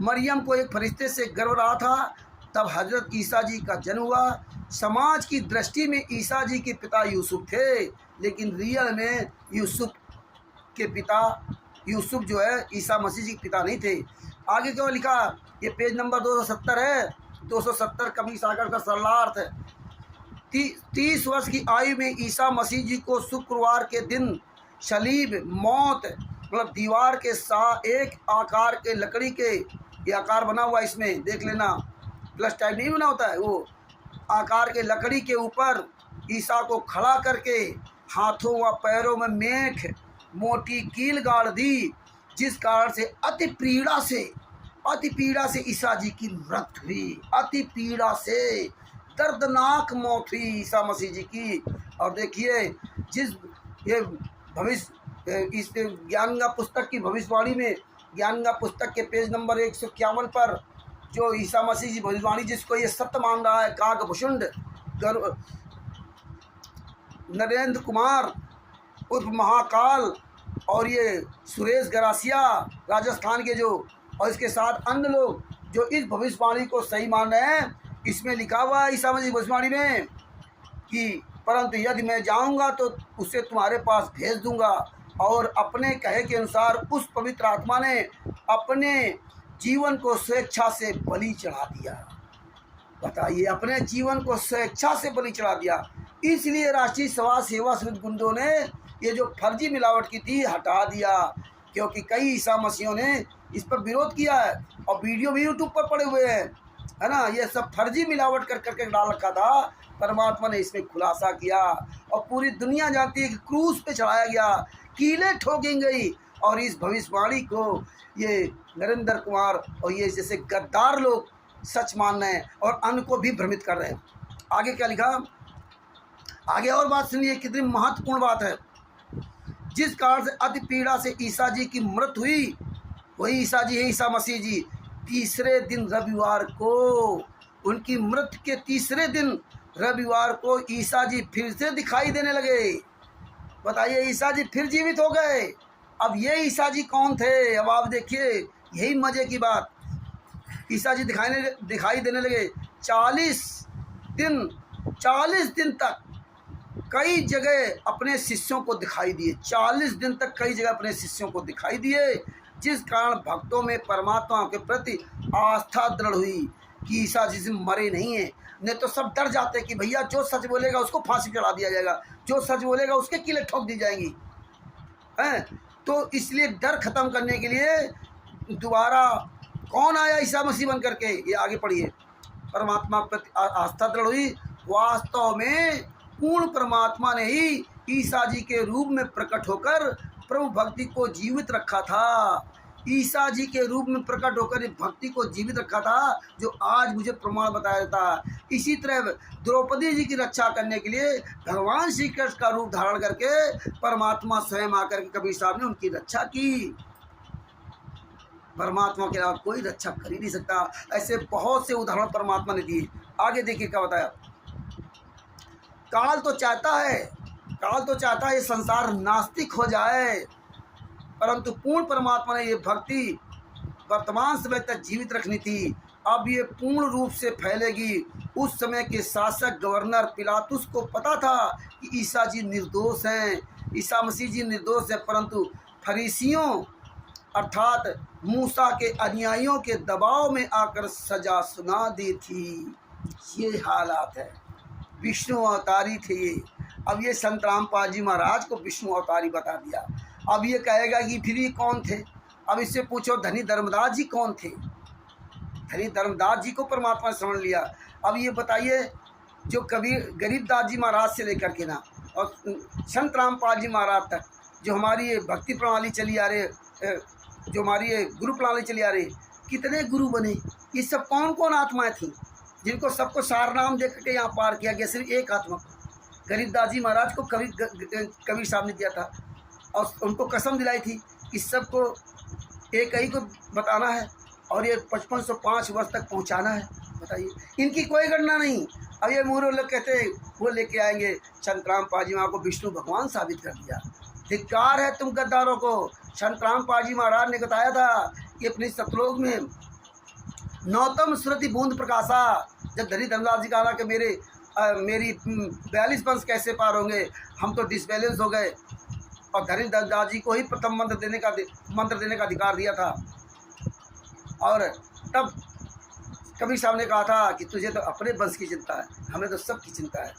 मरियम को एक फरिश्ते से गर्भ रहा था, तब हजरत ईसा जी का जन्म हुआ। समाज की दृष्टि में ईसा जी के पिता यूसुफ थे, लेकिन रियल में यूसुफ जो है ईसा मसीह जी के पिता नहीं थे। आगे क्यों लिखा, ये पेज नंबर 270 है। 270 कवि सागर का सरलार्थ है। 30 वर्ष की आयु में ईसा मसीह जी को शुक्रवार के दिन शलीब मौत मतलब दीवार के साथ एक आकार के लकड़ी के, ये आकार बना हुआ इसमें देख लेना, प्लस टाइप नहीं बना होता है, वो आकार के लकड़ी के ऊपर ईसा को खड़ा करके हाथों व पैरों में मेख मोटी कील गाड़ दी, जिस कारण से अति पीड़ा से ईसा जी की मृत्यु हुई। अति पीड़ा से दर्दनाक मौत हुई ईसा मसीह जी की। और देखिए जिस ये भविष्य इस ज्ञानगा पुस्तक की भविष्यवाणी में, ज्ञानगा पुस्तक के पेज नंबर 151 पर जो ईसा मसीह जी भविष्यवाणी जिसको ये सत्य मान रहा है, काकभूषुंड नरेंद्र कुमार उर्फ महाकाल और ये सुरेश गरासिया राजस्थान के जो, और इसके साथ अन्य लोग जो इस भविष्यवाणी को सही मान रहे हैं, इसमें लिखा हुआ है ईसा मसीह भविष्यवाणी में कि परंतु यदि मैं जाऊंगा तो उसे तुम्हारे पास भेज दूंगा। और अपने कहे के अनुसार उस पवित्र आत्मा ने अपने जीवन को स्वेच्छा से बलि चढ़ा दिया। बताइए, अपने जीवन को स्वेच्छा से बलि चढ़ा दिया। इसलिए राष्ट्रीय समाज सेवा समिति गुंडों ने ये जो फर्जी मिलावट की थी हटा दिया, क्योंकि कई ईसा मसीहों ने इस पर विरोध किया है और वीडियो भी यूट्यूब पर पड़े हुए हैं, है ना। ये सब फर्जी मिलावट कर करके डाल रखा था। परमात्मा ने इसमें खुलासा किया और पूरी दुनिया जानती है कि क्रूस पे चढ़ाया गया, कीलें ठोकी गई। और इस भविष्यवाणी को ये नरेंद्र कुमार और ये जैसे गद्दार लोग सच मान रहे हैं और अन्य को भी भ्रमित कर रहे हैं। आगे क्या लिखा, आगे और बात सुनिए, कितनी महत्वपूर्ण बात है। जिस कारण से अति पीड़ा से ईसा जी की मृत्यु हुई, वही ईसा जी है, ईसा मसीह जी। तीसरे दिन रविवार को, उनकी मृत्यु के तीसरे दिन रविवार को ईसा जी फिर से दिखाई देने लगे। बताइए, ईसा जी फिर जीवित हो गए। अब ये ईसा जी कौन थे, अब आप देखिए, यही मजे की बात। ईसा जी दिखाई देने लगे 40 दिन तक कई जगह अपने शिष्यों को दिखाई दिए। 40 दिन तक कई जगह अपने शिष्यों को दिखाई दिए, जिस कारण भक्तों में परमात्मा के प्रति आस्था दृढ़ हुई कि ईसा जी मरे नहीं हैं। नहीं तो सब डर जाते कि भैया जो सच बोलेगा उसको फांसी चढ़ा दिया जाएगा, जो सच बोलेगा उसके कीलें ठोक दी जाएंगी, हैं। तो इसलिए डर खत्म करने के लिए दोबारा कौन आया, ईसा मसीह बन करके। ये आगे पढ़िए, परमात्मा प्रति आस्था दृढ़ हुई। वास्तव में पूर्ण परमात्मा ने ही ईसा जी के रूप में प्रकट होकर प्रभु भक्ति को जीवित रखा था। ईसा जी के रूप में प्रकट होकर भक्ति को जीवित रखा था, जो आज मुझे प्रमाण बताया जाता है। इसी तरह द्रौपदी जी की रक्षा करने के लिए भगवान श्री कृष्ण का रूप धारण करके परमात्मा स्वयं आकर के कबीर साहब ने उनकी रक्षा की। परमात्मा के अलावा कोई रक्षा कर ही नहीं सकता। ऐसे बहुत से उदाहरण परमात्मा ने दिए। आगे देखिए क्या बताया। काल तो चाहता है ये संसार नास्तिक हो जाए, परंतु पूर्ण परमात्मा ने ये भक्ति वर्तमान समय तक जीवित रखनी थी। अब ये पूर्ण रूप से फैलेगी। उस समय के शासक गवर्नर पिलातुस को पता था कि ईसा जी निर्दोष हैं, ईसा मसीह जी निर्दोष हैं, परंतु फरीसियों अर्थात मूसा के अनुयायियों के दबाव में आकर सजा सुना दी थी। ये हालात है। विष्णु अवतारी थे ये। अब ये संत रामपाल जी महाराज को विष्णु अवतारी बता दिया। अब ये कहेगा कि फिर ये कौन थे। अब इससे पूछो धनी धर्मदास जी कौन थे। धनी धर्मदास जी को परमात्मा ने समझ लिया। अब ये बताइए, जो कबीर गरीबदास जी महाराज से लेकर के ना और संत रामपाल जी महाराज तक जो हमारी ये भक्ति प्रणाली चली आ रही, जो हमारी ये गुरु प्रणाली चली आ रही, कितने गुरु बने। ये सब कौन कौन आत्माएं थी जिनको सबको सार नाम दे करके यहाँ पार किया गया। सिर्फ एक आत्मा गरीबदास जी महाराज को कबीर साहब ने दिया था और उनको कसम दिलाई थी कि सबको एक ही को बताना है और ये 5505 वर्ष तक पहुँचाना है। बताइए, इनकी कोई गणना नहीं। अब ये मूर्ख लोग कहते वो लेके आएंगे संतराम पाजी माँ को विष्णु भगवान साबित कर दिया। धिक्कार है तुम गद्दारों को। संतराम पाजी महाराज ने बताया था कि अपनी सतलोक में नौतम श्रुति बूंद प्रकाशा। जब धनी धनराज जी कहा कि मेरी 42 वंश कैसे पार होंगे, हम तो डिसबैलेंस हो गए, और धनी धनराज जी को ही प्रथम मंत्र देने का अधिकार दिया था। और तब कबीर साहब ने कहा था कि तुझे तो अपने वंश की चिंता है, हमें तो सबकी चिंता है।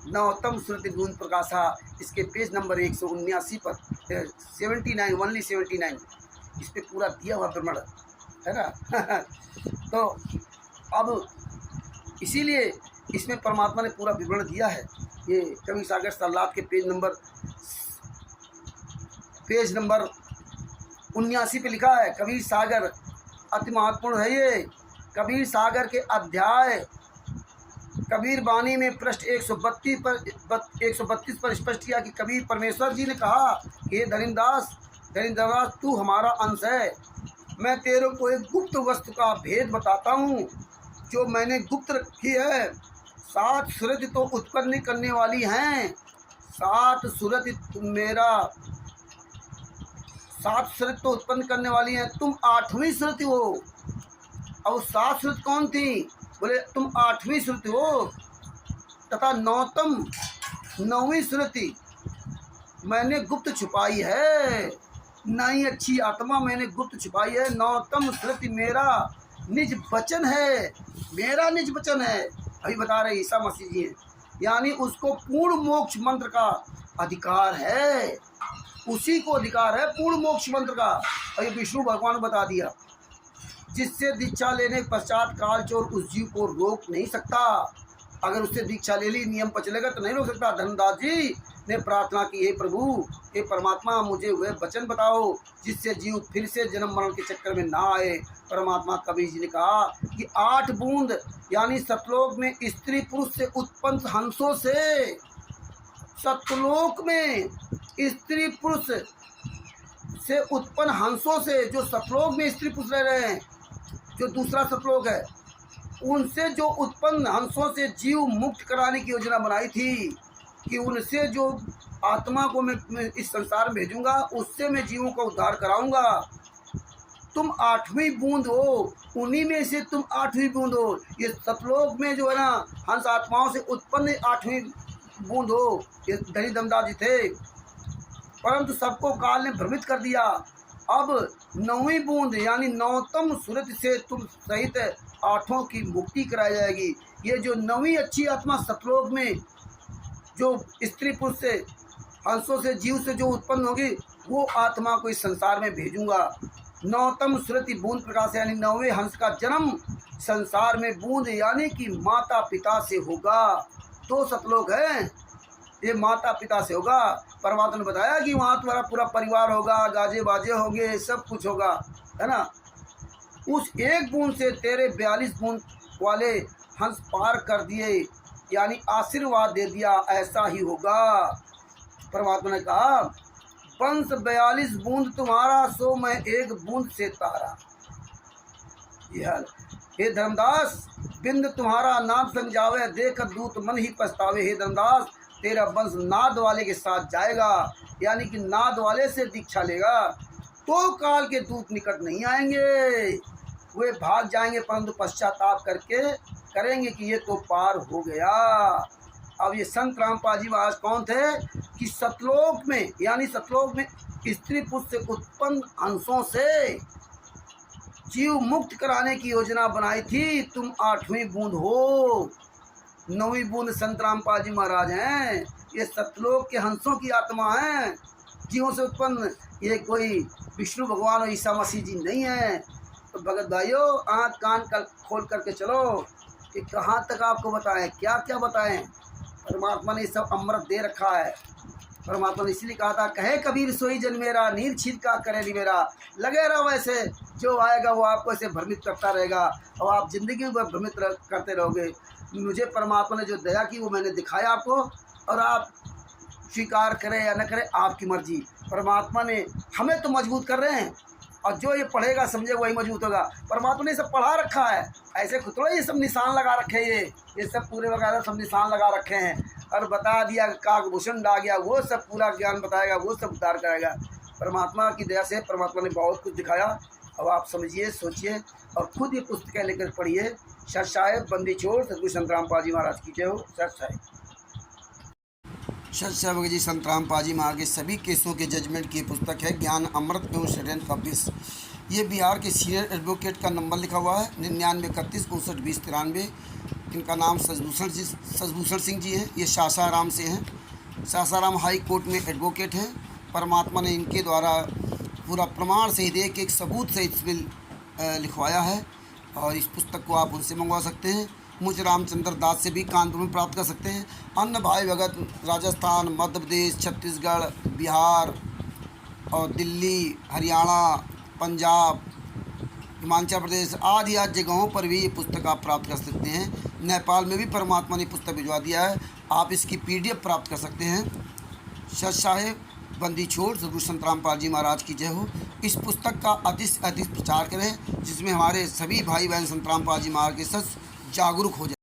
नौतम श्रुति बूंद प्रकाशा, इसके पेज नंबर 179 पर 79 ओनली 79 इस पर पूरा दिया हुआ प्रमाण है ना। तो अब इसीलिए इसमें परमात्मा ने पूरा विवरण दिया है। ये कबीर सागर सल्लात के पेज नंबर 79 पे लिखा है। कबीर सागर अति महत्वपूर्ण है ये। कबीर सागर के अध्याय कबीर वाणी में पृष्ठ 132 पर स्पष्ट किया कि कबीर परमेश्वर जी ने कहा कि हे धनीदास तू हमारा अंश है। मैं तेरे को एक गुप्त वस्तु का भेद बताता हूँ जो मैंने गुप्त रखी है। 7 सूरत तो उत्पन्न करने वाली हैं। 7 सूरत तो उत्पन्न करने वाली हैं। तुम 8वीं सूरत हो। और 7 सूरत कौन थी? बोले तुम 8वीं सूरत हो। तथा 9वीं सूरत मैंने गुप्त छुपाई है। नई अच्छी आत्मा मैंने गुप्त छुपाई है। 9तम सूरत मेरा निज वचन है। मेरा निज वचन है, अभी बता रहे ईसा मसीह जी हैं। यानी उसको पूर्ण मोक्ष मंत्र का अधिकार है, उसी को अधिकार है पूर्ण मोक्ष मंत्र का। और ये विष्णु भगवान बता दिया, जिससे दीक्षा लेने के पश्चात काल चोर उस जीव को रोक नहीं सकता। अगर उससे दीक्षा ले ली, नियम पर चलेगा तो नहीं रोक सकता। धनदास जी ने प्रार्थना की, हे प्रभु, हे परमात्मा, मुझे वह वचन बताओ जिससे जीव फिर से जन्म मरण के चक्कर में ना आए। परमात्मा कबीर जी ने कहा कि 8 बूंद यानी सतलोक में स्त्री पुरुष से उत्पन्न हंसों से, सतलोक में स्त्री पुरुष से उत्पन्न हंसों से, जो सतलोक में स्त्री पुरुष रह रहे हैं, जो दूसरा सतलोक है, उनसे जो उत्पन्न हंसों से जीव मुक्त कराने की योजना बनाई थी कि उनसे जो आत्मा को मैं इस संसार में भेजूंगा, उससे मैं जीवों का उद्धार कराऊंगा। तुम 8वीं बूंद हो, उन्हीं में से तुम 8वीं बूंद हो। ये सतलोक में जो है ना, हंस आत्माओं से उत्पन्न 8वीं बूंद हो। ये धनी धनदास जी थे, परंतु सबको काल ने भ्रमित कर दिया। अब 9वीं बूंद यानी 9तम सूरत से तुम सहित 8 की मुक्ति कराई जाएगी। ये जो 9वीं अच्छी आत्मा सतलोक में जो स्त्री पुरुष से, हंसों से, जीव से जो उत्पन्न होगी, वो आत्मा को इस संसार में भेजूंगा। 9तम सूरत बूंद प्रकाश यानी 9वें हंस का जन्म संसार में बूंद यानी कि माता पिता से होगा। 2 सतलोक हैं, ये माता पिता से होगा। परमात्मा ने बताया कि वहाँ तुम्हारा पूरा परिवार होगा, गाजे बाजे होंगे, सब कुछ होगा, है ना। उस एक बूंद से तेरे 42 बूंद वाले हंस पार कर दिए, यानी आशीर्वाद दे दिया, ऐसा ही होगा। परमात्मा ने कहा वंश 42 बूंद तुम्हारा, सो मैं 1 बूंद से तारा। हे धर्मदास, बिंद तुम्हारा नाद समझावे, देख दूत मन ही पछतावे। हे धर्मदास, तेरा वंश नाद वाले के साथ जाएगा, यानी कि नाद वाले से दीक्षा लेगा तो काल के दूत निकट नहीं आएंगे, वे भाग जाएंगे, परंतु पश्चाताप करेंगे कि ये तो पार हो गया। अब ये संत रामपाल जी महाराज कौन थे कि सतलोक में यानी सतलोक में स्त्री पुरुष से उत्पन्न अंशों से जीव मुक्त कराने की योजना बनाई थी। तुम 8वीं बूंद हो। 9वीं बूंद संत रामपाल जी महाराज हैं। ये सतलोक के हंसों की आत्मा है, जीवों से उत्पन्न। ये कोई विष्णु भगवान और ईसा मसीह जी नहीं है। तो भगत भाइयों, आँख कान खोल करके चलो कि कहाँ तक आपको बताएं, क्या क्या बताएं। परमात्मा ने सब अमृत दे रखा है। परमात्मा ने इसलिए कहा था, कहे कबीर सोई जन मेरा, नीर छीन का करे नहीं मेरा। लगे रहो ऐसे, जो आएगा वो आपको ऐसे भ्रमित करता रहेगा और आप जिंदगी में भ्रमित करते रहोगे। मुझे परमात्मा ने जो दया की वो मैंने दिखाया आपको, और आप स्वीकार करें या न करें आपकी मर्जी। परमात्मा ने हमें तो मजबूत कर रहे हैं और जो ये पढ़ेगा समझे वही मजबूत होगा। परमात्मा ने सब पढ़ा रखा है, ऐसे खुद थोड़ा ये सब निशान लगा रखे हैं, ये सब पूरे वगैरह सब निशान लगा रखे हैं और बता दिया काकभूषण डा गया, वो सब पूरा ज्ञान बताएगा, वो सब उतार कराएगा। परमात्मा की दया से परमात्मा ने बहुत कुछ दिखाया। अब आप समझिए, सोचिए और खुद ये पुस्तकें लेकर पढ़िए। सत साहिब बंदी छोड़ सतगुरु संत रामपाल जी महाराज की जय हो। सत साहिब। सत साहिब जी संत रामपाल जी महाराज के सभी केसों के जजमेंट की पुस्तक है ज्ञान अमृत एवं षड्यंत्र का विष। ये बिहार के सीनियर एडवोकेट का नंबर लिखा हुआ है 9931592093। इनका नाम सजभूषण सिंह जी है। ये सासाराम से हैं, सासाराम हाई कोर्ट में एडवोकेट हैं। परमात्मा ने इनके द्वारा पूरा प्रमाण सहित एक सबूत सहित इसमें लिखवाया है और इस पुस्तक को आप उनसे मंगवा सकते हैं। मुझ रामचंद्र दास से भी कानपुर में प्राप्त कर सकते हैं। अन्य भाई भगत राजस्थान, मध्य प्रदेश, छत्तीसगढ़, बिहार और दिल्ली, हरियाणा, पंजाब, हिमाचल प्रदेश आदि जगहों पर भी ये पुस्तक आप प्राप्त कर सकते हैं। नेपाल में भी परमात्मा ने पुस्तक भिजवा दिया है, आप इसकी PDF प्राप्त कर सकते हैं। सत साहिब बंदी छोड़ सतगुरु संत रामपाल जी महाराज की जय हो। इस पुस्तक का अधिक से अधिक प्रचार करें, जिसमें हमारे सभी भाई बहन संत रामपाल जी महाराज के सच जागरूक हो जाए।